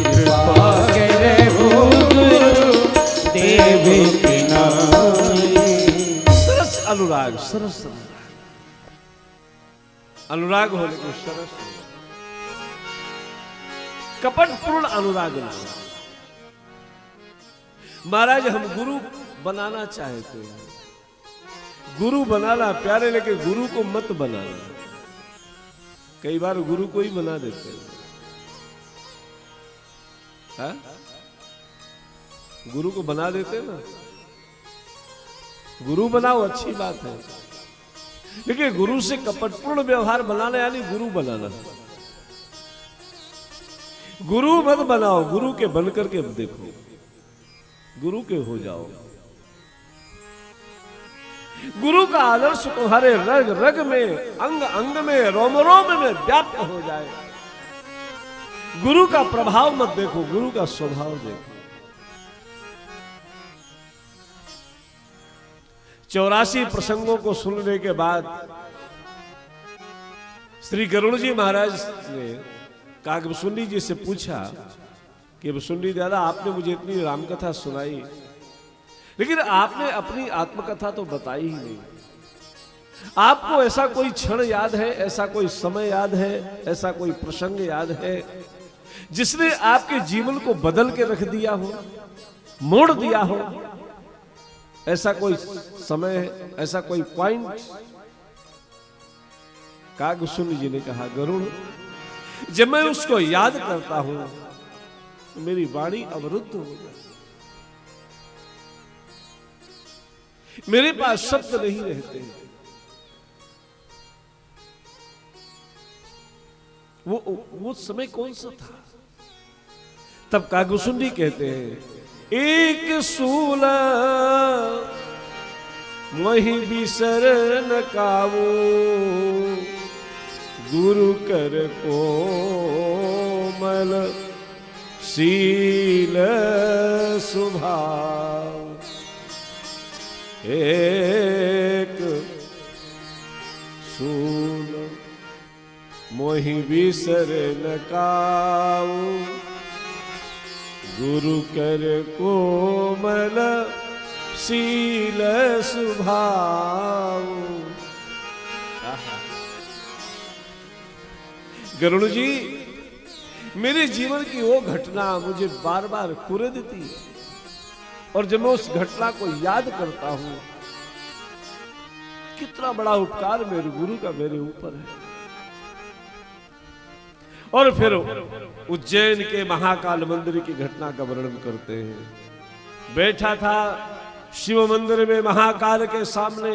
कृपा करहु गुरुदेव की नाई। सरस अनुराग, सरस अनुराग हो, लेकिन सरस कपट पूर्ण अनुराग ना। महाराज हम गुरु बनाना चाहते हैं, गुरु बनाना प्यारे, लेकिन गुरु को मत बनाना। कई बार गुरु को ही बना देते हैं। हा? गुरु को बना देते हैं ना। गुरु बनाओ अच्छी बात है, लेकिन गुरु से कपटपूर्ण व्यवहार बनाना यानी गुरु बनाना। गुरु मत बनाओ, गुरु के बन करके देखो, गुरु के हो जाओ। गुरु का आदर्श तुम्हारे रग रग में, अंग अंग में, रोम रोम में व्याप्त हो जाए। गुरु का प्रभाव मत देखो, गुरु का स्वभाव देखो। 84 प्रसंगों को सुनने के बाद श्री गरुड़ जी महाराज ने कागभूषुंडी जी से पूछा कि भूषुंडी दादा, आपने मुझे इतनी रामकथा सुनाई, लेकिन आपने अपनी आत्मकथा तो बताई ही नहीं। आपको ऐसा कोई क्षण याद है, ऐसा कोई समय याद है, ऐसा कोई प्रसंग याद है जिसने आपके जीवन को बदल के रख दिया हो, मोड़ दिया हो? ऐसा कोई समय है, ऐसा कोई पॉइंट? कागभूषुंडी जी ने कहा, गरुड़, जब मैं उसको याद करता हूं तो मेरी वाणी अवरुद्ध हो जाती, मेरे पास शब्द नहीं रहते। वो समय कौन सा था? तब कागभूषुंडी कहते हैं, एक सूल वही बिसर न कावो, गुरु कर कोमल शील स्वभाव। एक सूल मोहि बिसर न काऊ, गुरु कर कोमल शील स्वभाव। गरुड़ जी, मेरे जीवन की वो घटना मुझे बार बार कुरेदती है, और जब मैं उस घटना को याद करता हूं, कितना बड़ा उपकार मेरे गुरु का मेरे ऊपर है। और फिर उज्जैन के महाकाल मंदिर की घटना का वर्णन करते हैं। बैठा था शिव मंदिर में, महाकाल के सामने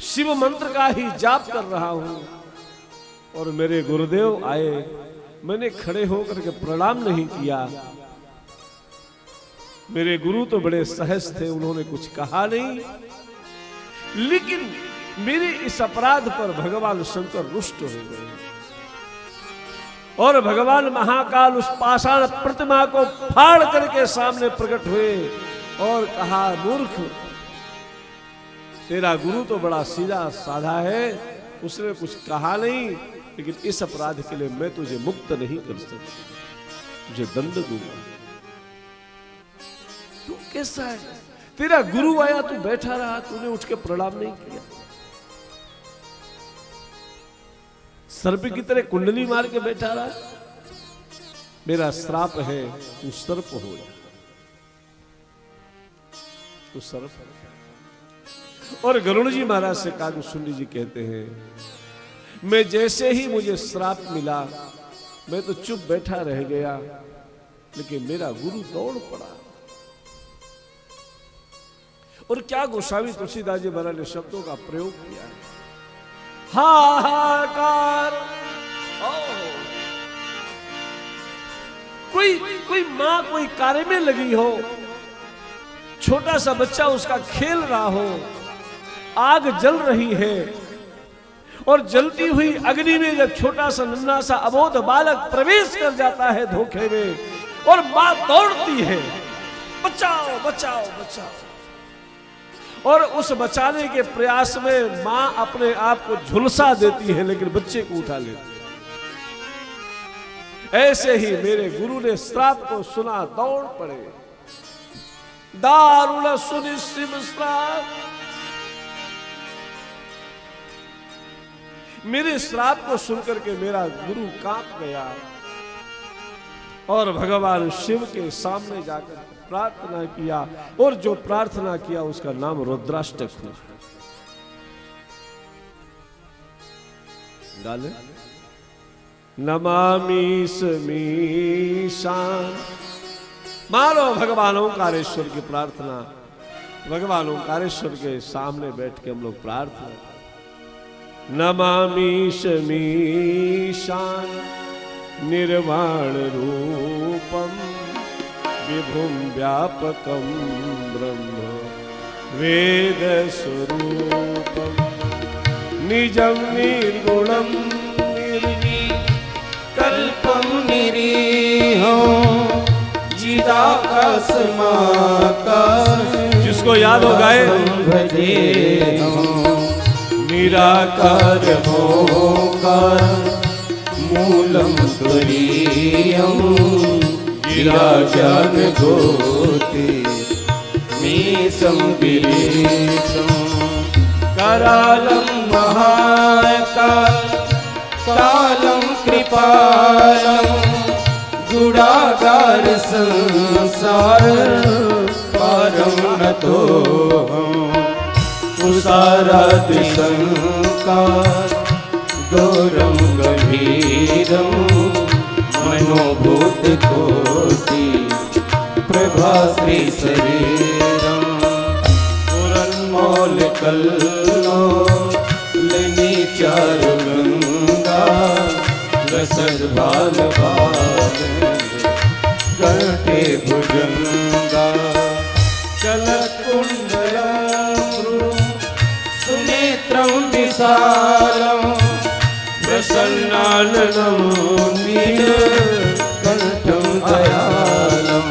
शिव मंत्र का ही जाप कर रहा हूं, और मेरे गुरुदेव आए। मैंने खड़े होकर के प्रणाम नहीं किया। मेरे गुरु तो बड़े सहज थे, उन्होंने कुछ कहा नहीं, लेकिन मेरे इस अपराध पर भगवान शंकर रुष्ट हो गए, और भगवान महाकाल उस पाषाण प्रतिमा को फाड़ करके सामने प्रकट हुए और कहा, मूर्ख, तेरा गुरु तो बड़ा सीधा साधा है, उसने कुछ कहा नहीं, लेकिन इस अपराध के लिए मैं तुझे मुक्त नहीं कर सकता, तुझे दंड दूंगा। तू कैसा है? तेरा गुरु आया, तू बैठा रहा, तूने उठ के प्रणाम नहीं किया। सर्प की तरह कुंडली मार के बैठा रहा। मेरा श्राप है, तू सर्प हो जा, तू सर्प हो। और गरुड़ जी महाराज से कागभूषुंडी जी कहते हैं, मैं जैसे ही मुझे श्राप मिला, मैं तो चुप बैठा रह गया, लेकिन मेरा गुरु दौड़ पड़ा। और क्या गोस्वामी तुलसीदास जी महाराज ने शब्दों का प्रयोग किया है, हाहाकार। कोई मां कोई कार्य में लगी हो, छोटा सा बच्चा उसका खेल रहा हो, आग जल रही है, और जलती हुई अग्नि में जब छोटा सा नन्हा सा अबोध बालक प्रवेश कर जाता है धोखे में, और मां दौड़ती है, बचाओ बचाओ बचाओ, और उस बचाने के प्रयास में मां अपने आप को झुलसा देती है, लेकिन बच्चे को उठा लेती है। ऐसे ही मेरे गुरु ने श्राप को सुना, दौड़ पड़े। दारुण सुनि शिव श्राप, मेरे श्राप को सुनकर के मेरा गुरु कांप गया। और भगवान शिव के सामने जाकर प्रार्थना किया, और जो प्रार्थना किया उसका नाम रुद्राष्टक हुआ। डाले नमामि समीशान। मानो भगवान ओंकारेश्वर की प्रार्थना, भगवान ओंकारेश्वर के सामने बैठ के हम लोग प्रार्थना। नमामि समीशान निर्वाण रूपम विभुम व्यापकम ब्रह्म वेद स्वरूपम निजं निर्गुणं कल्पम निरीहो चिदाकाश जिसको याद हो गाए। निराकार होकार मूलम तुरीयम गिराजन गोते मीसं गिरीशं करालं महाकाल कालं कृपालं गुणागार संसार पारं नतोऽहम् उसारादि संकार गौरं गभीरं मनोभूत कोटि प्रभाश्री शरीरं पुरन्मौल कल्लो लेनी चारु गंगा रसद भाल भाल कंठे भुजंगा चलकुंडलं सुनेत्रं विशालं प्रसन्नाननं नीलकण्ठं दयालं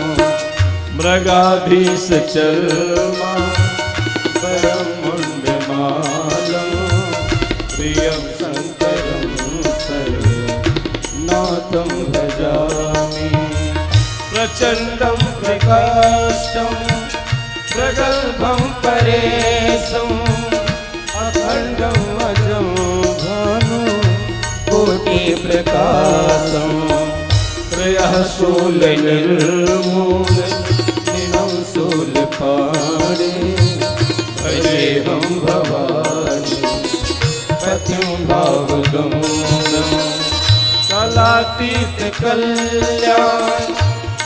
मृगाधीश चर्मा परं मुण्डमालं प्रियं शङ्करं सर्वनाथं भजामि प्रचण्डं प्रकाष्टं प्रगल्भं परेशम् अखण्डं अजं भानु कोटि प्रकाशं त्रयः शूल निर्मूल दिनं शूलपाणे भजेऽहं भवानि पतिं भावगमनं कलातीत कल्याण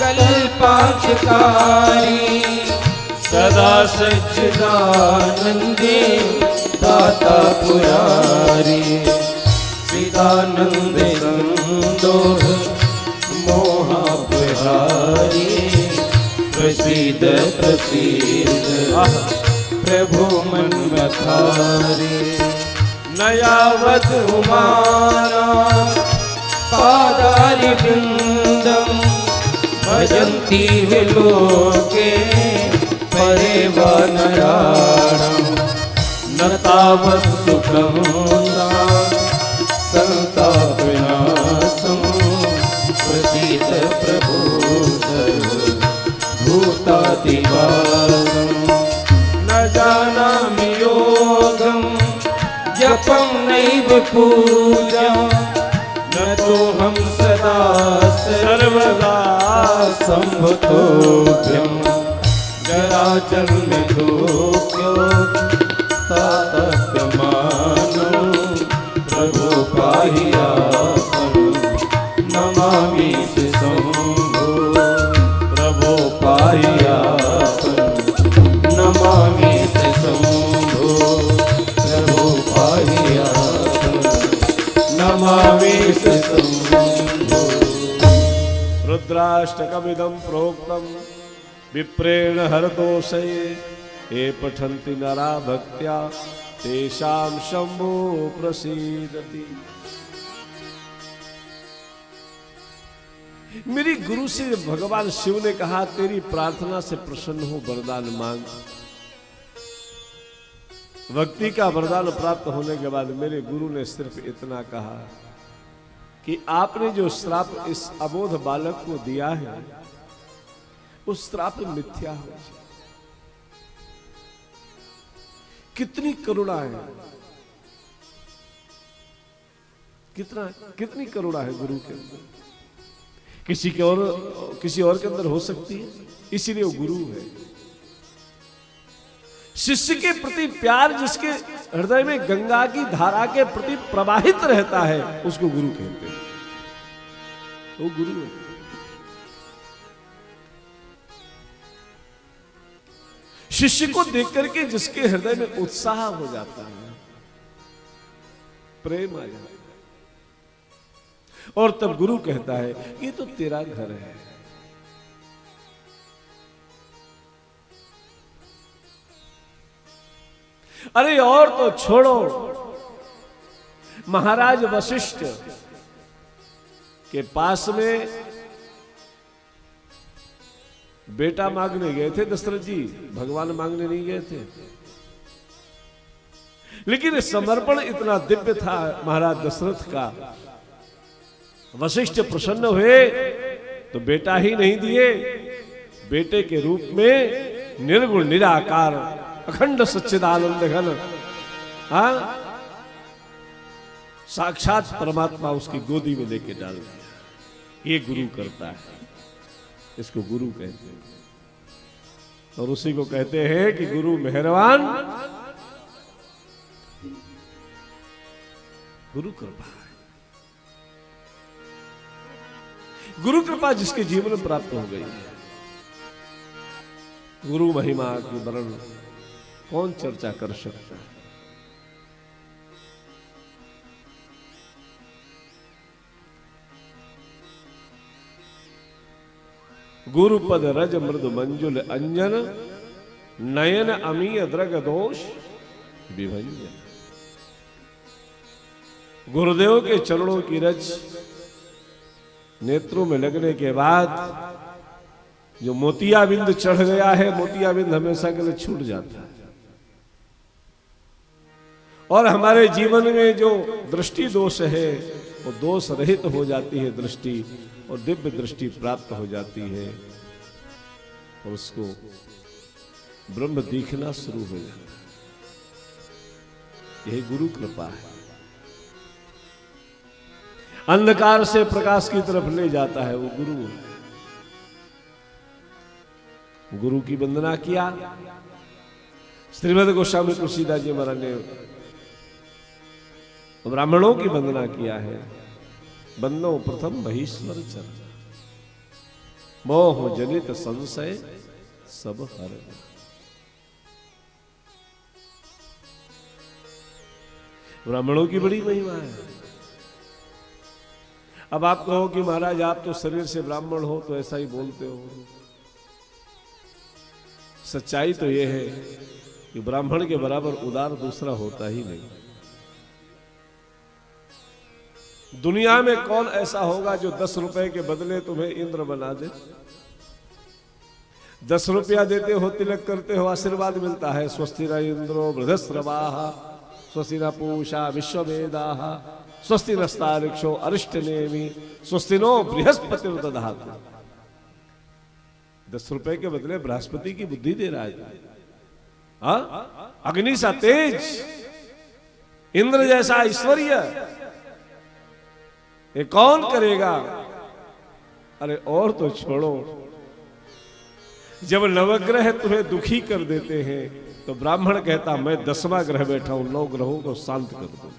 कल्पांशकारी सदा सच्चिदानंदे दाता पुरारी चिदानंद संदोह मोहापहारी प्रसीद प्रसीद प्रभु मन्मथारी नयावत उमाना पादारि वृंदम भजन्ति विलोके परे वा नराणां न तावत् सुखं संतापनाशं प्रसीद प्रभो सर्वभूतादिवासं न जानामि योगं जपं नैव पूजां न तोऽहं सदा सर्वदा सम्भुतोऽभ्यम् जराजन्म दुःख्यो तातकमानो प्रभु पाहि आपं नमामि शंभो प्रभु पाहि आपं नमामि शंभो प्रभु पाहि आपं नमामि शंभो। रुद्राष्टकमिदं प्रोक्तम् विप्रेण हरदोषये ये पठन्ति नरा भक्त्या तेषां शंभो प्रसीदति। मेरी गुरु से भगवान शिव ने कहा तेरी प्रार्थना से प्रसन्न हो वरदान मांग। भक्ति का वरदान प्राप्त होने के बाद मेरे गुरु ने सिर्फ इतना कहा कि आपने जो श्राप इस अबोध बालक को दिया है उस श्राप मिथ्या हो जाए। कितनी करुणा है, कितनी करुणा है गुरु के अंदर किसी और के अंदर हो सकती है, इसीलिए वो गुरु है। शिष्य के प्रति प्यार जिसके हृदय में गंगा की धारा के प्रति प्रवाहित रहता है उसको गुरु कहते हैं, वो गुरु है। शिष्य को देख करके जिसके हृदय में उत्साह हो जाता है, प्रेम आ जाता है, और तब गुरु कहता है ये तो तेरा घर है। अरे और तो छोड़ो, महाराज वशिष्ठ के पास में बेटा मांगने गए थे दशरथ जी, भगवान मांगने नहीं गए थे। लेकिन समर्पण इतना दिव्य था महाराज दशरथ का, वशिष्ठ प्रसन्न हुए तो बेटा ही नहीं दिए, बेटे के रूप में निर्गुण निराकार अखंड सच्चिदानंद घन, हाँ, साक्षात परमात्मा उसकी गोदी में लेके डाल दिया। ये गुरु करता है, इसको गुरु कहते हैं। और उसी को कहते हैं कि गुरु मेहरबान, गुरु कृपा है। गुरु कृपा जिसके जीवन में प्राप्त हो गई है, गुरु महिमा की वर्णन कौन चर्चा कर सकता है। गुरुपद रज मृदु मंजुल अंजन, नयन अमीय द्रग दोष विभंजन। गुरुदेव के चरणों की रज नेत्रों में लगने के बाद जो मोतियाबिंद चढ़ गया है, मोतियाबिंद हमेशा के लिए छूट जाता है। और हमारे जीवन में जो दृष्टि दोष है वो दोष रहित हो जाती है दृष्टि, और दिव्य दृष्टि प्राप्त हो जाती है, और उसको ब्रह्म दिखना शुरू हो जाता है। यही गुरु कृपा है, अंधकार से प्रकाश की तरफ ले जाता है, वो गुरु है। गुरु की वंदना किया श्रीमद् गोस्वामी तुलसीदास जी महाराज ने, ब्राह्मणों की वंदना किया है। बंदो प्रथम महेश्वर चरण, मोह जनित संशय सब हर। ब्राह्मणों की बड़ी महिमा है। अब आप कहो कि महाराज आप तो शरीर से ब्राह्मण हो तो ऐसा ही बोलते हो। सच्चाई तो यह है कि ब्राह्मण के बराबर उदार दूसरा होता ही नहीं। दुनिया में कौन ऐसा होगा जो 10 रुपए के बदले तुम्हें इंद्र बना दे? 10 रुपया देते हो, तिलक करते हो, आशीर्वाद मिलता है। स्वस्ति न इंद्रो वृधस्रवाः, स्वस्ति न पूषा विश्ववेदाः, स्वस्ति नस्तारिक्षो अरिष्टनेमि, स्वस्ति नो बृहस्पतिर्दधातु। 10 रुपए के बदले बृहस्पति की बुद्धि दे रहा है। हाँ? अग्नि सा तेज, इंद्र जैसा ऐश्वर्य, ये कौन करेगा? अरे और तो छोड़ो, जब नवग्रह तुम्हें दुखी कर देते हैं तो ब्राह्मण कहता मैं 10वां ग्रह बैठा हूं, 9 ग्रहों को शांत कर दूं।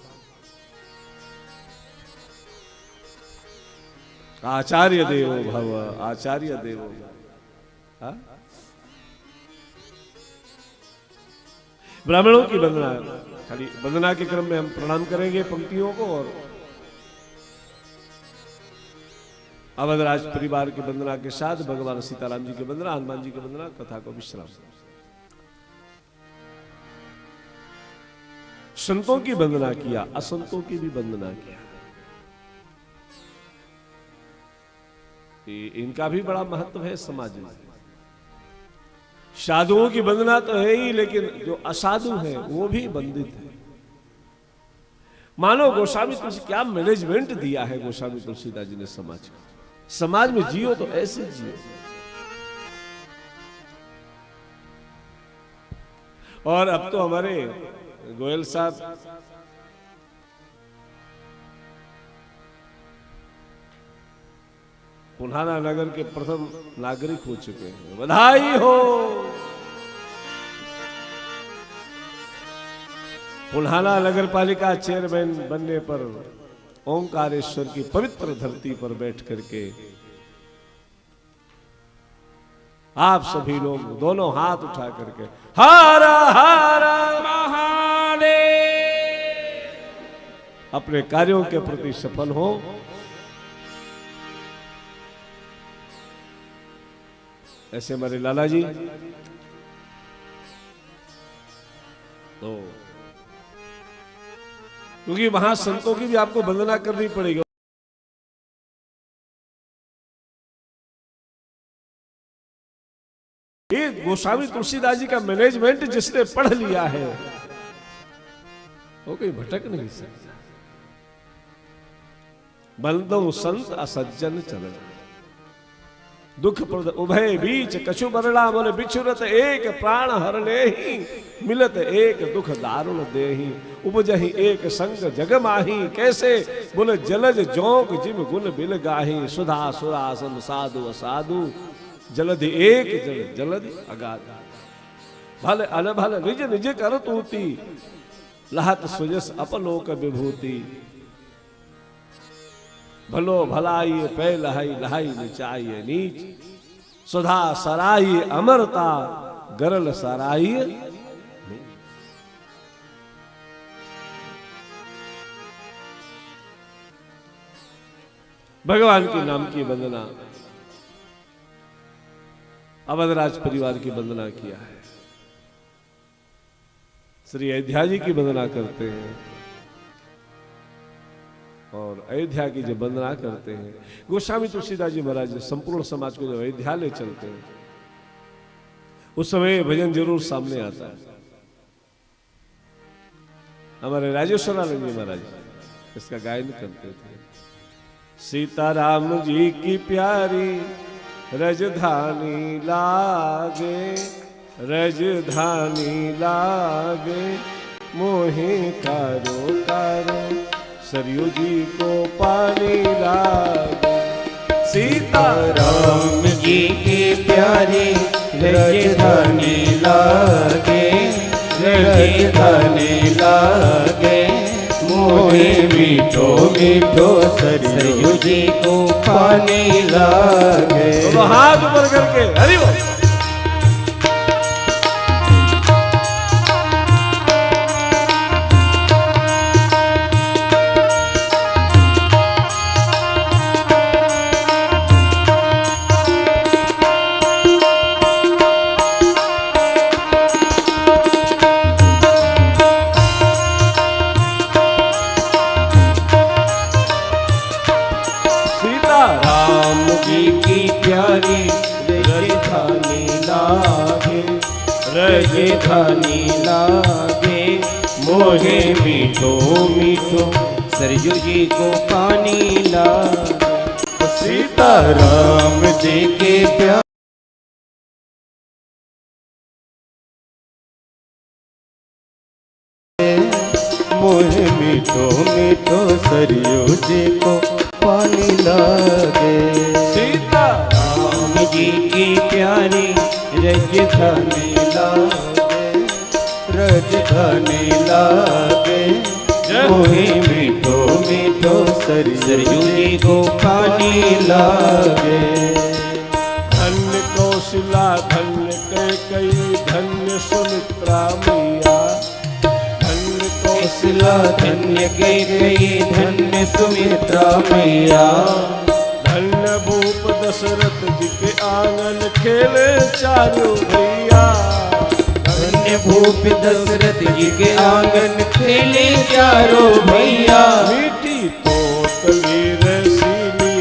आचार्य देवो भव, आचार्य देवो भव। हाँ? ब्राह्मणों की वंदना, खाली वंदना के क्रम में हम प्रणाम करेंगे पंक्तियों को, और अवधराज परिवार की वंदना के साथ भगवान सीताराम जी की वंदना, हनुमान जी की वंदना, कथा को विश्राम। संतों की वंदना किया, असंतों की भी वंदना किया। इनका भी बड़ा महत्व है समाज में। साधुओं की वंदना तो है ही, लेकिन जो असाधु है वो भी वंदित है। मानो गोस्वामी तुलसी क्या मैनेजमेंट दिया है गोस्वामी तुलसीदास जी ने समाज को। समाज में जियो तो ऐसे जियो। और अब तो हमारे गोयल साहब पुन्हाना नगर के प्रथम नागरिक हो चुके हैं। बधाई हो। पुन्हाना नगर पालिका चेयरमैन बनने पर ओंकारेश्वर की पवित्र धरती पर बैठ करके आप सभी लोग दोनों हाथ उठा करके हर हर महादेव अपने कार्यों के प्रति सफल हो। ऐसे हमारे लाला जी तो क्योंकि वहां संतों की भी आपको वंदना करनी पड़ेगी। ये गोस्वामी तुलसीदास जी का मैनेजमेंट जिसने पढ़ लिया है वो कहीं भटक नहीं सकता। बंदो संत असज्जन चरण दुख प्रद उभय बीच कछु बरड़ा बोले बिछुरत एक प्राण हरने ही मिलत एक दुख दारुण देही उपजही एक संग जग माही कैसे बोले जलज जोंक जिम गुण बिल गाही सुधा सुरासन साधु असाधु जलधि एक जलधि अगाध भले अन भले निज निज कर तूती लहत सुजस अपलोक विभूति भलो भलाई पै लहाई लहाई निचाई नीच सुधा सराई अमरता गरल सराई। भगवान के नाम की वंदना अवधराज परिवार की वंदना किया है। श्री अयोध्या जी की वंदना करते हैं और अयोध्या की जब वंदना करते हैं गोस्वामी तुलसीदास जी महाराज संपूर्ण समाज को जब अयोध्या ले चलते हैं उस समय भजन जरूर सामने आता है। हमारे राजेश्वरानंद जी महाराज इसका गायन करते थे। सीताराम जी की प्यारी रजधानी लागे रजधानी लागे मोहे कारो कारो सरयू जी को पानी लागे। सीताराम जी की प्यारी रजधानी लागे रजधानी लागे मोहे मीठो मीठो सरयू जी को पानी लागे। तो हाथ ऊपर करके हरि बोल। रजधानी लागे मोहे मीठो मीठो सरयू जी को पानी लागे। सीताराम जी के प्यार मोहे मीठो मीठो सरयू जी को पानी लागे। सीताराम जी की प्यारी रजधानी लागे रजधानी लागे मोहे मीठो मीठो सरयू जी को पानी लागे। धन्य कौशला धन्य कैकेयी धन्य सुमित्रा मैया धन्य कौशला धन्य कैकेयी धन्य सुमित्रा मैया धन्य भूप दशरथ जी के आंगन खेले चारों भैया धन्य भूप दशरथ जी के आंगन खेले चारों भैया। मीठी पोतली रसीली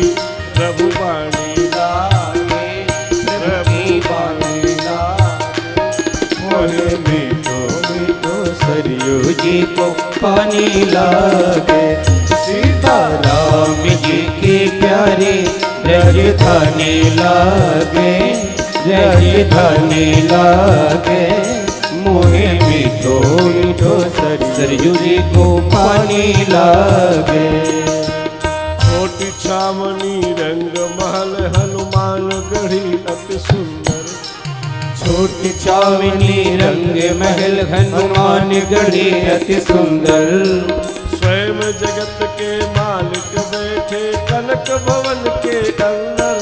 प्रभु वाणी लागे प्रभु वाणी लागे मोहे मीठो मीठो सरयू जी को पानी लागे। सीताराम जी के प्यारे रजधानी लागे रजधानी लागे मोहे मीठो मीठो सरयू जी को पानी लागे। छोटी छावनी रंग महल हनुमान गढ़ी अति सुंदर। छोट चावनी रंग महल हनुमान गढ़ी अति सुंदर। स्वयं जगत के मालिक बैठे कनक भवन के अंदर।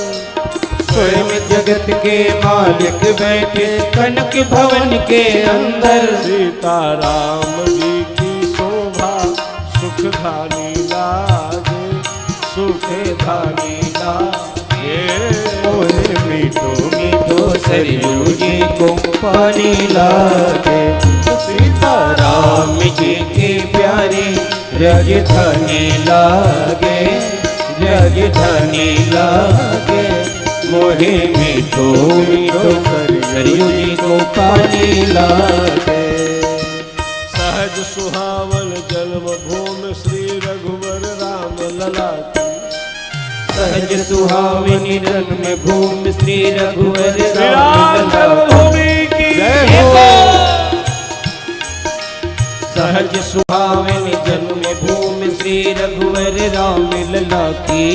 स्वयं जगत के मालिक बैठे कनक भवन के अंदर। सीताराम जी की शोभा सुख धानी लागे, सुख धानी लागे। मोहे मीठो मीठो सरयू जी को पानी लागे। सीताराम जी के प्यारे राजधानी लागे, राजधानी लागे। मोहे मीठो मीठो सरयू जी को पानी लागे। सहज सुहावन जन्म भूमि श्री रघुवर राम लला की। सहज सुहावनी जन्म भूमि श्री रघुवर श्री राम राम लला जन्मभूमि की जय हो। सहज सुहावनी जन्म भूमि श्री रघुवर राम लला की।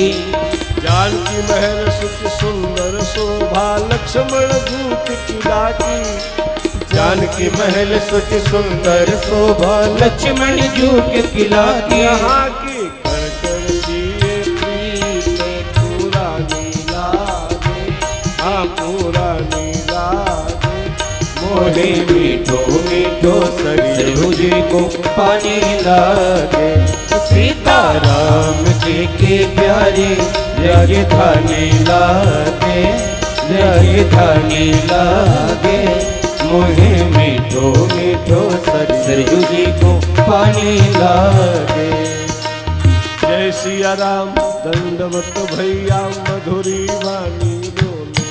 जानकी महल सुख सुंदर शोभा लक्ष्मण दूत किला की। जानकी महल सुच सुंदर शोभा लक्ष्मण जू के किला की। यहाँ की कर कर दिए प्रीत पुरानी लागे, हाँ पुरानी लागे। मोहे मीठो मीठो सरयू जी को पानी लागे। सीताराम जी के प्यारे राजधानी लागे, राजधानी लागे। मोहे मीठो मीठो सरयू जी को पानी लागे। जय सिया राम दंडवत भैया मधुरी वाणी बोले।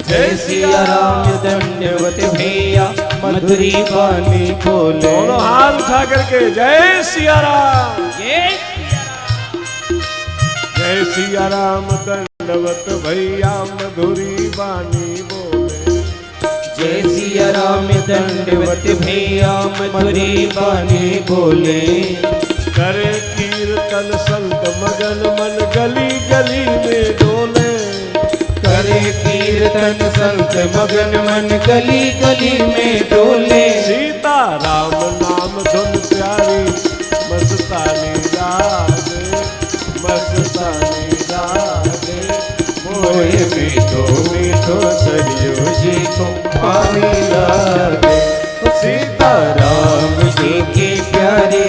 जय सिया राम दंडवत भैया मधुरी वाणी बोले। दोनों हाथ उठा करके जय सिया राम, जय सिया राम दंडवत भैया मधुरी वाणी बोले। जय सिया राम दंडवत भैया मधुरी वाणी बोले। करे कीर्तन संत मगन मन गली गली में डोले। करे कीर्तन संत मगन मन गली गली में डोले। सीता राम नाम धुन प्यारी मस्तानी लागे, मस्तानी लागे। मोहे मीठो मीठो सरयू जी को पानी लागे। सीताराम जी के प्यारे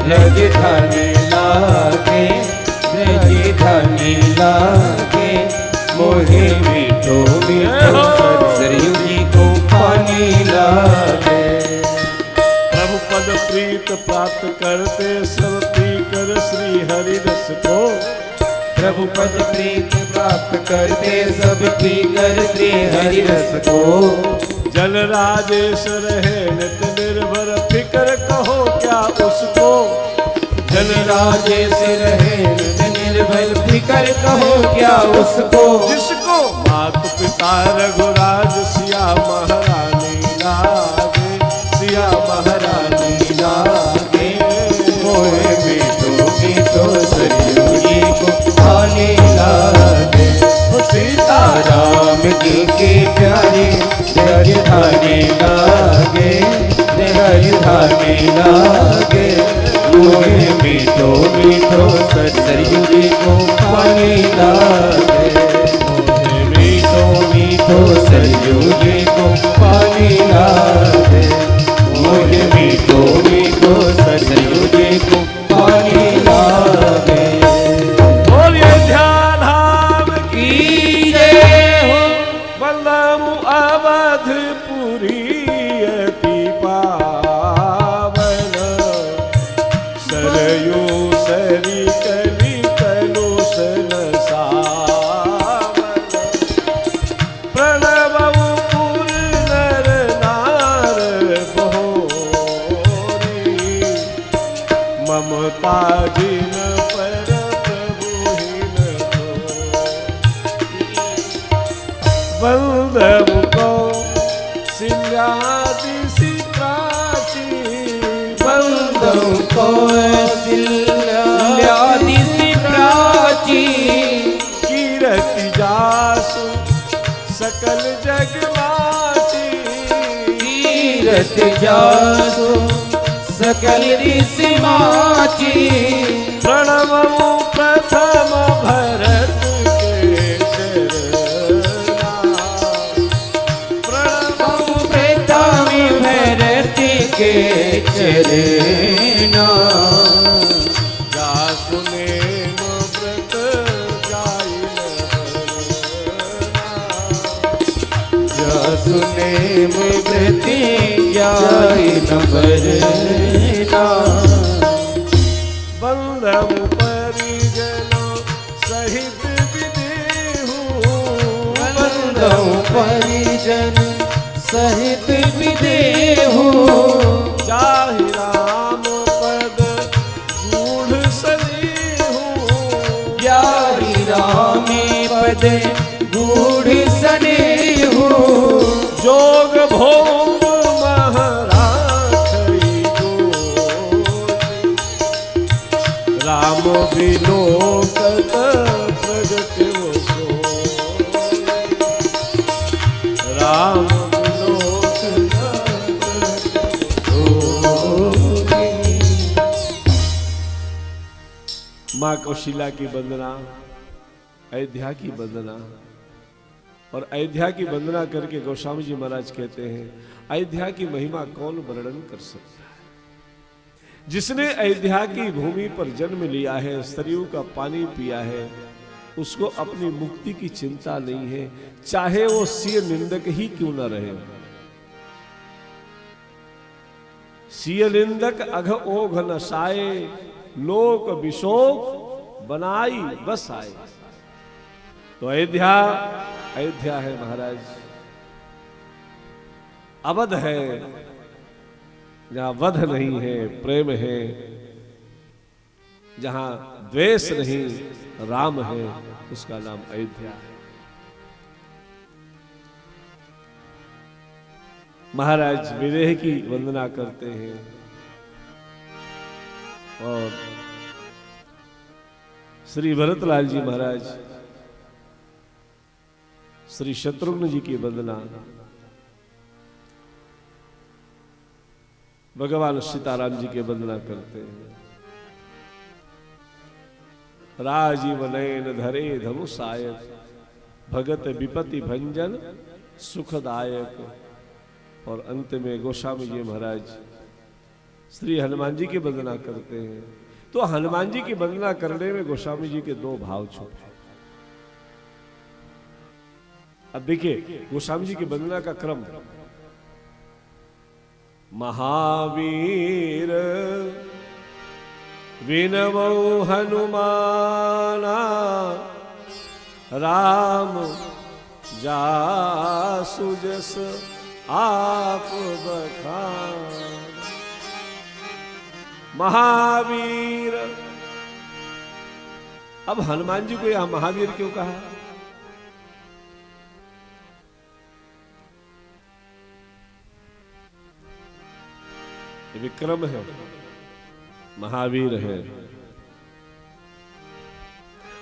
राजधानी लागे, राजधानी लागे। मोहे मीठो मीठो सरयू जी को पानी लागे। प्रभु पद प्रीत प्राप्त करते सब पीकर श्री हरि रस को। प्रभु पद प्रीत प्राप्त करते सब पीकर श्री हरि रस को। जन राजेश रहे नित निर्भर फिकर कहो क्या उसको। जन राजेश रहे नित निर्भर फिकर कहो क्या उसको। जिसको मात पिता रघुराज सिया महारानी लागे, सिया महारानी लागे। मोहे मीठो मीठो सरयू जी को पानी लागे। सीताराम जी के प्यारे राजधानी लागे, राजधानी लागे। मोहे मीठो मीठो सरयू जी को पानी लागे। मोहे मीठो मीठो सरयू जी को पानी लागे। मोहे मीठो मीठो सरयू जी को पानी लागे। बोलिए ध्यान धाम की जय हो। बलम अवधपुरी अति पावन। सरयू सरी कली कलुषन सावन। प्रणवऊ पुर नर नार बहोरी। ममता जिन पर प्रभुहीन बंदव को सिल्यादिसी प्राची। बंदव को सिल्यादिसी प्राची। कीरति जा सकल जग माची तीरथ जासो सकल ऋषि माची प्रणव प्रथम भरत के चरना प्रणव प्रथम भरत के चरना जा सुने व्रत जाई सुने व्रति जाई न भरना बंधम परिजनों सहित विदेहु बंधु परिजन सहित विदेहु जाहि राम पद गूढ़ सनेहु जाहि रामे पद गूढ़ सनेहु जोग भोग महाराखई गोरी राम विलोकत प्रगट वो सोई राम विलोकत प्रगट वो सोई। माँ कौशिला की वंदना, अयोध्या की वंदना, और अयोध्या की वंदना करके गोस्वामी जी महाराज कहते हैं अयोध्या की महिमा कौन वर्णन कर सकता है। जिसने अयोध्या की भूमि पर जन्म लिया है, सरयू का पानी पिया है, उसको अपनी मुक्ति की चिंता नहीं है, चाहे वो सिय निंदक ही क्यों न रहे। सिय निंदक अघ ओघ नसाए लोक विशोक बनाई बस आए। तो अयोध्या अयोध्या है महाराज, अवध है, जहां वध नहीं है प्रेम है, जहां द्वेष नहीं राम है, उसका नाम अयोध्या है। महाराज विदेह की वंदना करते हैं और श्री भरतलाल जी महाराज श्री शत्रुघ्न जी की वंदना, भगवान सीताराम जी की वंदना करते हैं। राजीव नयन धरे धनुषायक भगत विपति भंजन सुखदायक। और अंत में गोस्वामी जी महाराज श्री हनुमान जी की वंदना करते हैं। तो हनुमान जी की वंदना करने में गोस्वामी जी के दो भाव छुपे। अब देखिए गोस्वामी जी की वंदना का क्रम, महावीर विनमो हनुमाना राम जासु जस आप बखान। महावीर, अब हनुमान जी को यहां महावीर क्यों कहा? विक्रम है, महावीर है,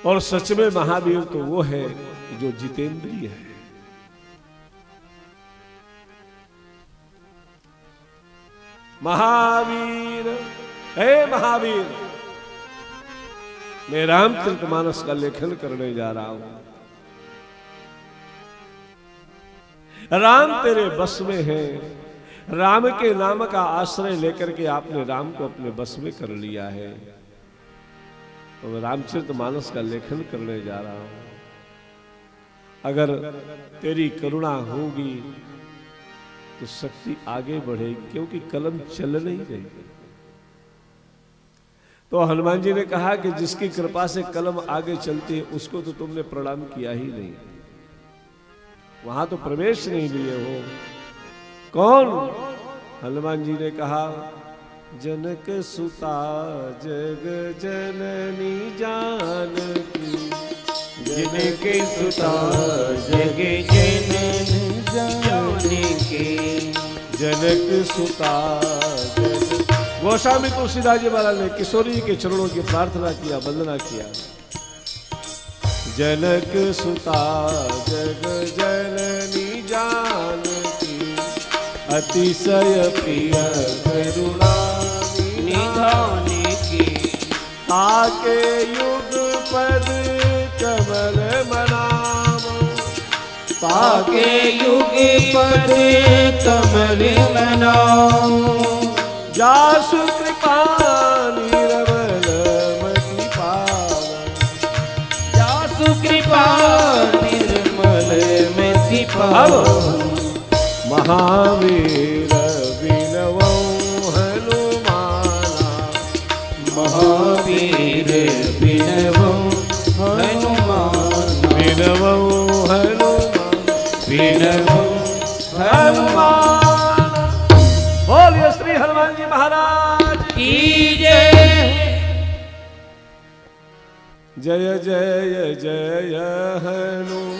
और सच में महावीर तो वो है जो जितेंद्रिय है। महावीर, हे महावीर, मैं रामचरितमानस का लेखन करने जा रहा हूं। राम तेरे बस में है। राम के नाम का आश्रय लेकर के आपने राम को अपने बस में कर लिया है। तो मैं रामचरितमानस का लेखन करने जा रहा हूं। अगर तेरी करुणा होगी तो शक्ति आगे बढ़ेगी, क्योंकि कलम चल नहीं रही। तो हनुमान जी ने कहा कि जिसकी कृपा से कलम आगे चलती है उसको तो तुमने प्रणाम किया ही नहीं, वहां तो प्रवेश नहीं लिए हो। कौन? हनुमान जी ने कहा जनक सुता जग जननी जानकी। जनक सुता जग जननी जानकी। जनक सुता जग। गोस्वामी तुलसीदास जी महाराज ने किशोरी जी के चरणों की प्रार्थना किया, वंदना किया। जनक सुता जग जननी अतिशय प्रिय करुणा निधाने की ताके युग पद कमल मनाम ताके युग पद कमल मनाओ जासु कृपा निरमल मति पावन जासु कृपा निर्मल मति पावन महावीर विनवौ हनुमाना महावीर विनवौ हनुमान विनवौ हनुमान विनवौ हनुमान। बोलिए श्री हनुमान जी महाराज की जय। जय जय जय हनुमान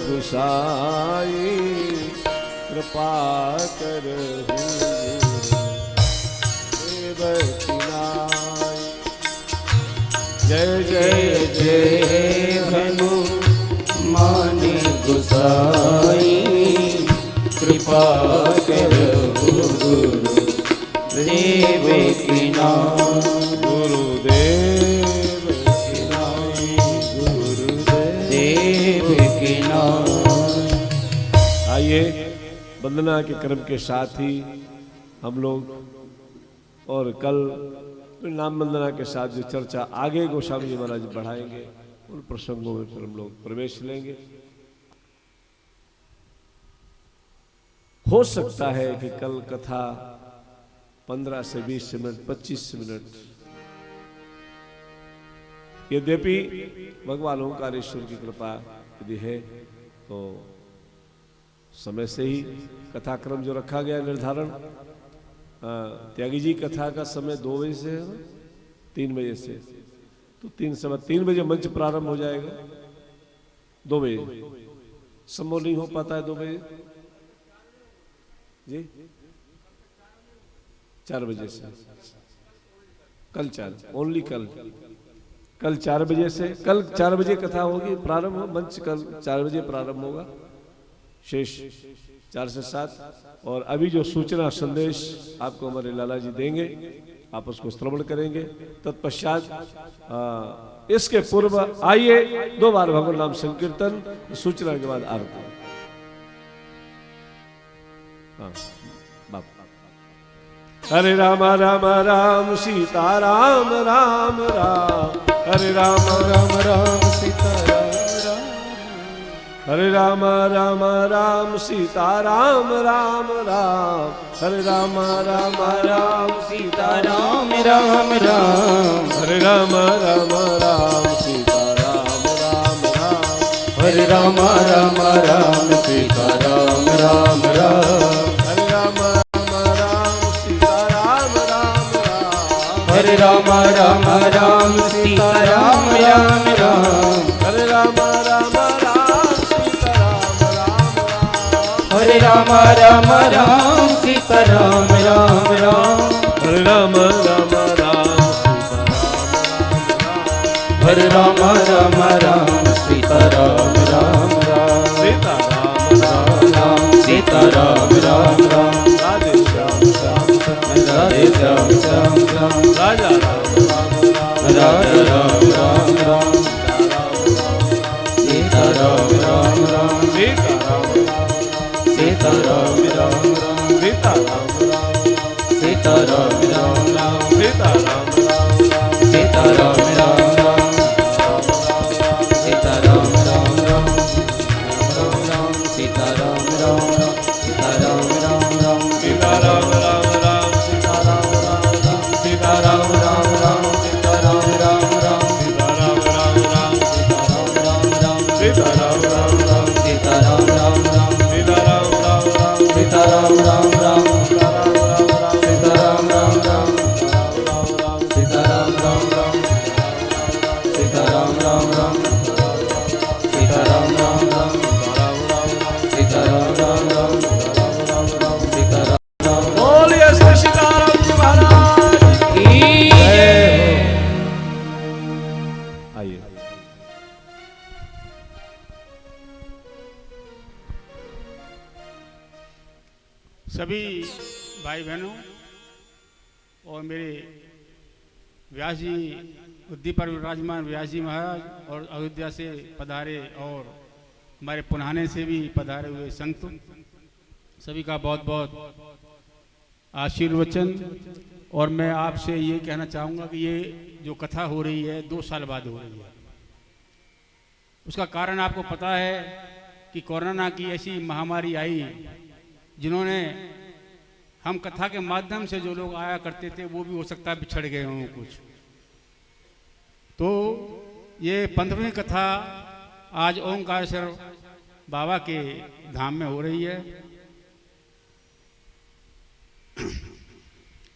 गुसाई कृपा करहु देवकी नाई। जय जय जय हनुमान गोसाई कृपा करो गुरुदेव की नाम गुरुदेव की नाई गुरुदेव की नाम। आइए वंदना के क्रम के साथ ही हम लोग और कल नाम वंदना के साथ जो चर्चा आगे गोस्वामी जी महाराज बढ़ाएंगे उन प्रसंगों में फिर हम लोग प्रवेश लेंगे। हो सकता है कि कल कथा 15 से 20 मिनट 25 मिनट, यद्यपि भगवान ओंकारेश्वर की कृपा यदि है तो समय से ही कथाक्रम जो रखा गया निर्धारण, त्यागी जी कथा का समय 2 बजे से है, 3 बजे से, तो 3 बजे मंच प्रारंभ हो जाएगा। 2 बजे संभव नहीं हो पाता है 2 बजे जी, 4 बजे से कल 4 ओनली कल 4 बजे से, कल 4 बजे कथा होगी प्रारंभ, मंच कल 4 बजे प्रारंभ होगा, शेष 4 से 7। और अभी जो सूचना संदेश आपको हमारे लाला जी देंगे आप उसको श्रवण करेंगे। तत्पश्चात इसके पूर्व आइए 2 बार भगवान नाम संकीर्तन, सूचना के बाद आरती। हरे राम राम राम सीता राम राम राम, हरे राम राम राम सीता राम राम, हरे राम राम राम सीता राम राम राम, हरे राम राम राम सीता राम राम राम हरे राम राम राम सीता राम राम राम, हरे राम राम राम सीता राम राम राम, हरे राम राम राम सीता राम राम राम, हरे राम राम राम सीता राम राम राम, हरे राम राम राम सीता राम राम राम, हरे राम राम राम सीता राम राम राम, हरे राम राम राम हरे राम राम राम सीता राम राम राम, सीता राम राम सीता राम राम राम, राधे श्याम श्याम राधे श्याम श्याम श्याम, राजा राम राजा राम राम राम, सीता राम राम राम, सीता राम सीता राम राम राम, सीता राम सीता राम राम राम, सीता राम सीता राम राम राम, सीता राम राम राम, सीता राम राम राम, सीता राम राम राम, सीता राम राम राम सीता राम राम राम, सीता राम राम राम, सीता राम राम राम, सीता राम राम राम सीता राम राम राम, सीता राम राम राम सीता राम राम राम, सीता राम राम राम सीता राम राम राम, सीता राम राम राम, सीता राम राम राम, सीता राम राम राम, सीता राम राम राम, सीता राम राम राम। बोलिए श्री सीताराम जी महाराज की जय। आइए सभी भाई बहनों और मेरे व्यास जी, बुद्धि पर विराजमान व्यास जी महाराज, और अयोध्या से पधारे और हमारे पुराने से भी पधारे हुए संत, सभी का बहुत बहुत आशीर्वचन। और मैं आपसे ये कहना चाहूँगा कि ये जो कथा हो रही है 2 साल बाद हो रही है। उसका कारण आपको पता है कि कोरोना की ऐसी महामारी आई जिन्होंने हम कथा के माध्यम से जो लोग आया करते थे वो भी हो सकता है बिछड़ गए हों कुछ। तो ये 15वीं कथा आज ओंकारेश्वर बाबा के धाम में हो रही है।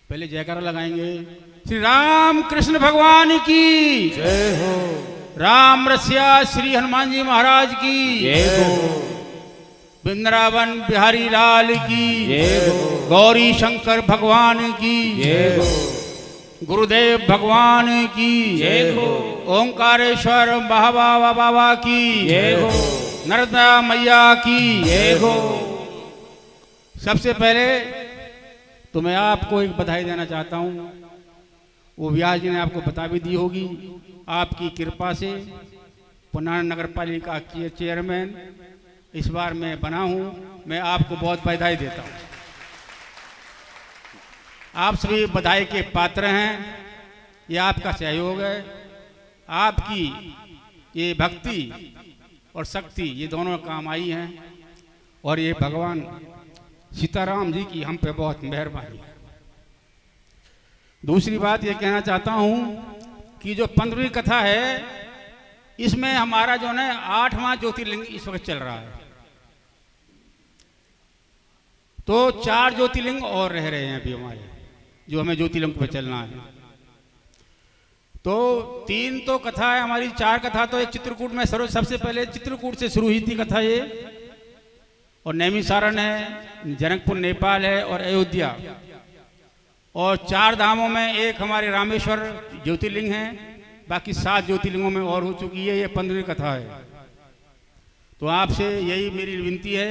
पहले जयकारा लगाएंगे। श्री राम कृष्ण भगवान की जय हो। राम रसिया श्री हनुमान जी महाराज की जय हो। वृंदावन बिहारी लाल की जय हो। गौरी शंकर भगवान की जय हो। गुरुदेव भगवान की जय हो। ओंकारेश्वर बाबा बाबा की जय हो। नर्मदा मैया की जय हो। सबसे पहले तो मैं आपको एक बधाई देना चाहता हूँ। वो व्यास जी ने आपको बता भी दी होगी। आपकी कृपा से पुराना नगर पालिका के चेयरमैन इस बार मैं बना हूँ। मैं आपको बहुत बधाई देता हूँ। आप सभी बधाई के पात्र हैं। ये आपका सहयोग है। आपकी ये भक्ति और शक्ति ये दोनों काम आई हैं। और ये भगवान सीताराम जी की हम पे बहुत मेहरबानी है। दूसरी बात ये कहना चाहता हूँ कि जो 15वीं कथा है इसमें हमारा जो है 8वां ज्योतिर्लिंग इस वक्त चल रहा है। तो 4 ज्योतिर्लिंग और रह रहे हैं अभी हमारे, जो हमें ज्योतिर्लिंग पे चलना है। तो 3 तो कथा है हमारी, 4 कथा तो एक चित्रकूट में सबसे पहले चित्रकूट से शुरू हुई थी कथा ये, और नैमिसारण है, जनकपुर नेपाल है और अयोध्या। और 4 धामों में एक हमारे रामेश्वर ज्योतिर्लिंग है। बाकी 7 ज्योतिर्लिंगों में और हो चुकी है। ये 15वीं कथा है। तो आपसे यही मेरी विनती है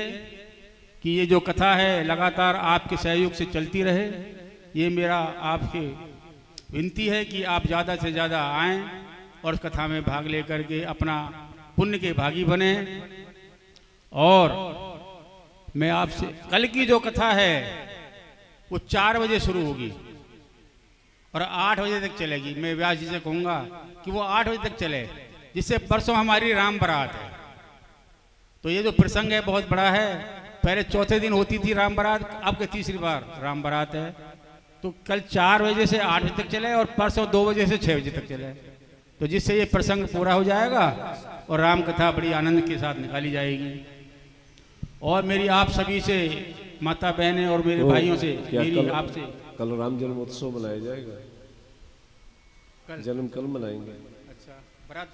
कि ये जो कथा है लगातार आपके सहयोग से चलती रहे। ये मेरा आपसे विनती है कि आप ज़्यादा से ज़्यादा आएँ और कथा में भाग लेकर के अपना पुण्य के भागी बने। और मैं आपसे कल की जो कथा है वो 4 बजे शुरू होगी और 8 बजे तक चलेगी। मैं व्यास जी से कहूँगा कि वो 8 बजे तक चले, जिससे परसों हमारी राम बारात है। तो ये जो प्रसंग है बहुत बड़ा है। पहले चौथे दिन होती थी राम बारात, अब के तीसरी बार राम बारात है। तो कल 4 बजे से 8 बजे तक चले और परसों 2 बजे से 6 बजे तक चले। तो जिससे ये प्रसंग पूरा हो जाएगा और राम कथा बड़ी आनंद के साथ निकाली जाएगी। और मेरी आप सभी से, माता बहनें और मेरे भाइयों से मेरी आपसे, कल राम जन्मोत्सव मनाया जाएगा। कल जन्म कल मनाएंगे। अच्छा, बारात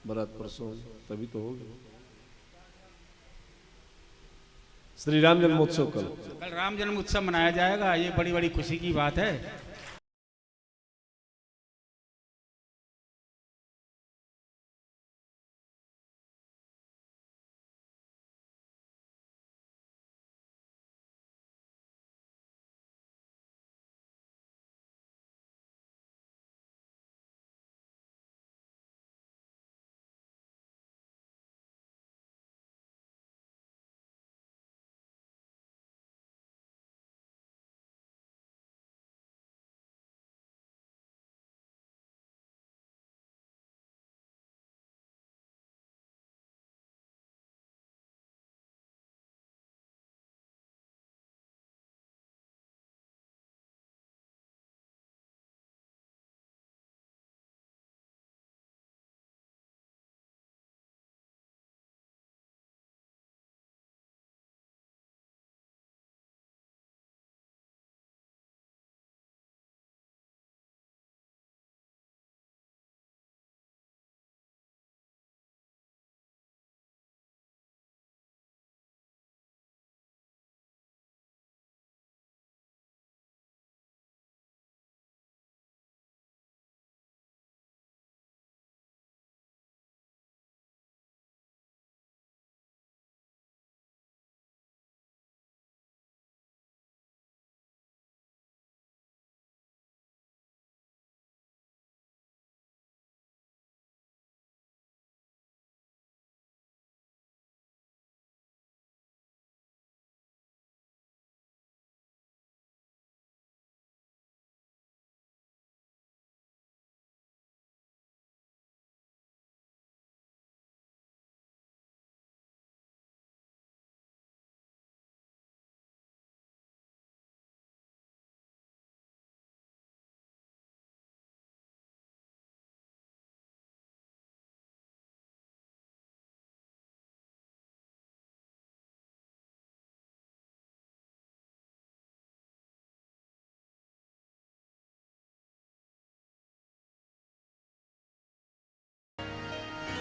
बारात परसों, तभी तो होगा। श्री राम जन्मोत्सव कल राम जन्म उत्सव मनाया जाएगा। ये बड़ी बड़ी खुशी की बात है।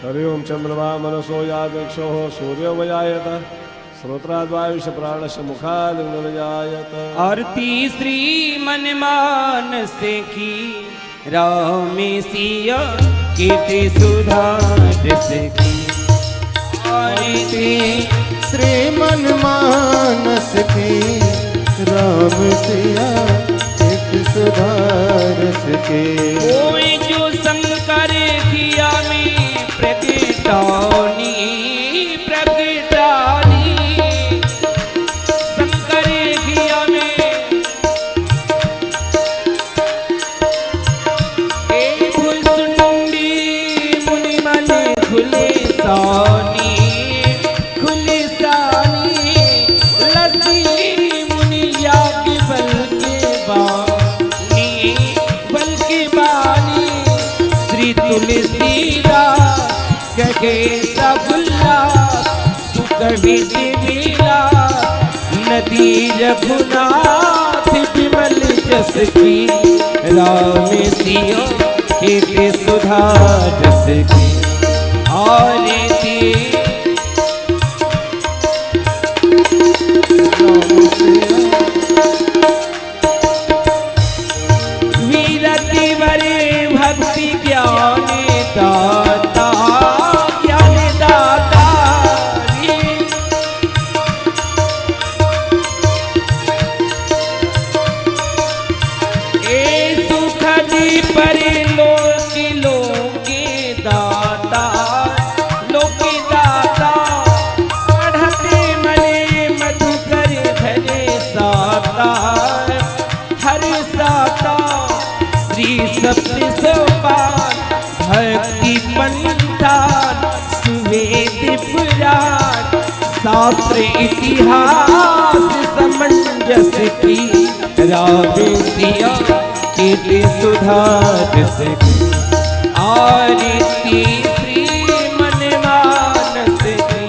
हरि ओम चंद्रमा मनसो यादक्षो सूर्योमयायत श्रोत्राद्वायुष प्राणश मुखादिजायत। आरती श्री मन मानस की राम सिया कीर्ति सुधा रस की। आरती श्री मन मानस की राम सिया कीर्ति सुधा रस की। कोई जो शंकर किया में प्रगटानी प्रगटानी शंकर किया में भुसुंडी मुनि मन खुले सानी खुले सानी लसी मुनि याग बल के बानी बल के बानी। श्री तुलसीदास कहे सबुल्ला सुकवि मिला नदी रघुनाथ विमल जस की। राम सिया कीर्ति सुधा रस की। आरती वीरति वरे भक्ति ज्ञान दाता ज्ञान दाता। ए सुखदी परे लोक लोके दाता लोके दाता। पढ़ते मने मधुकर धरे साता हर साता। श्री सप्त सोपान भक्ति पंथान सुवेद पुराण शास्त्र इतिहास समंजस की। राम सिया कीर्ति सुधा रस की। आरती श्री मन मानस की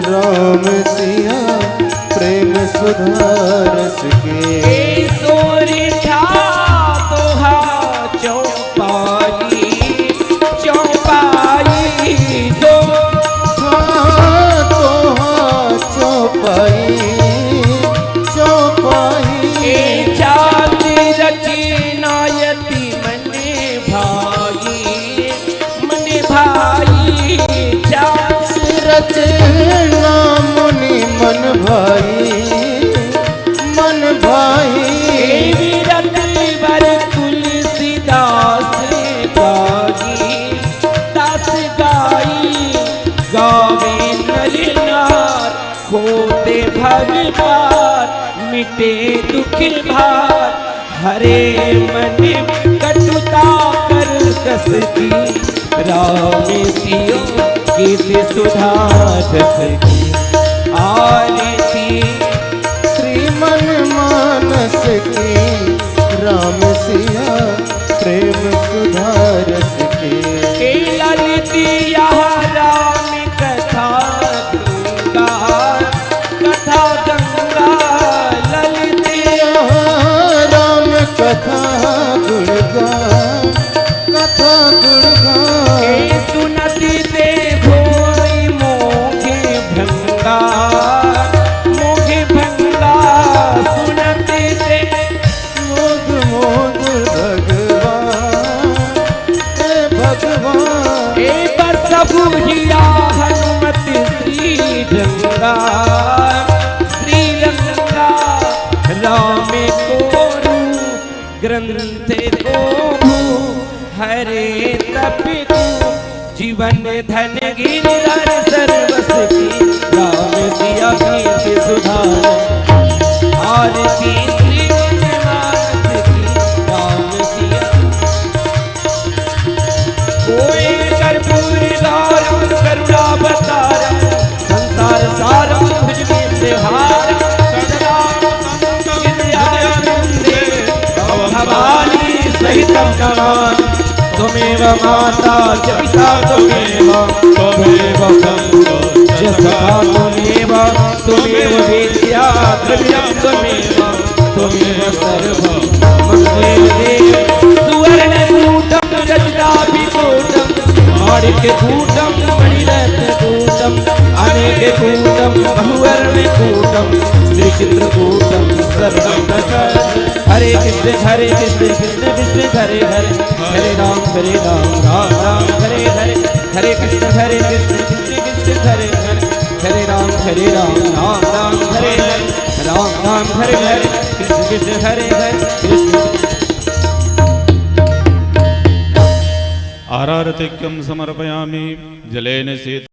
राम सिया प्रेम सुधा रस की। सोरिठा तोहा चौपाई चौपाई जो तोहा चौपाई चौपाई। जात रचनायति मने भाई जात रचना मुनि मन भाई मन भाई। वर तुलसीदास गाई दास गाई गावे नलिनार होते भगवान मिटे दुख भार। हरे मन कटुता कर कसती। राम सिया कीर्ति सुधा रस की। आरती श्री मन मानस की राम सिया प्रेम सुधा रस की। ललित राम कथा गंगा कथा गंगा ललित राम कथा गुणगान कथा गुणगान। सुनति दे भोई मोघे भंगा सुनति दे मोद मोद भगवान ए बसबुहिया हनुमत श्रीरंगा श्रीरंगा। राम को ग्रंथ को हरे तप को जीवन धन गिरधर सर्वस की। राम सिया कीर्ति सुधा। आरती श्री मानस की राम सिया। कोई कर्पूर दारम करुणा बतारम संसार सारम भुज विहार सदा विद्यानंदे भवानी सहितं नमामि। त्वमेव माता च पिता त्वमेव बन्धो च सखा त्वमेव विद्या द्रव्यं त्वमेव सर्वं मम देव। सुवर्णकूटं रजताभिषेकं माणिक्यकूटं मेघकूटं बहुवर्णकूटं श्रीचित्रकूटं सर्वं तथा हरे कृष्ण कृष्ण कृष्ण हरे हरे हरे राम राम राम हरे हरे हरे कृष्ण कृष्ण कृष्ण हरे हरे हरे राम राम राम हरे हरे राम राम हरे हरे कृष्ण कृष्ण हरे हरे कृष्ण आरारतिक्यं समर्पयामि जलेन से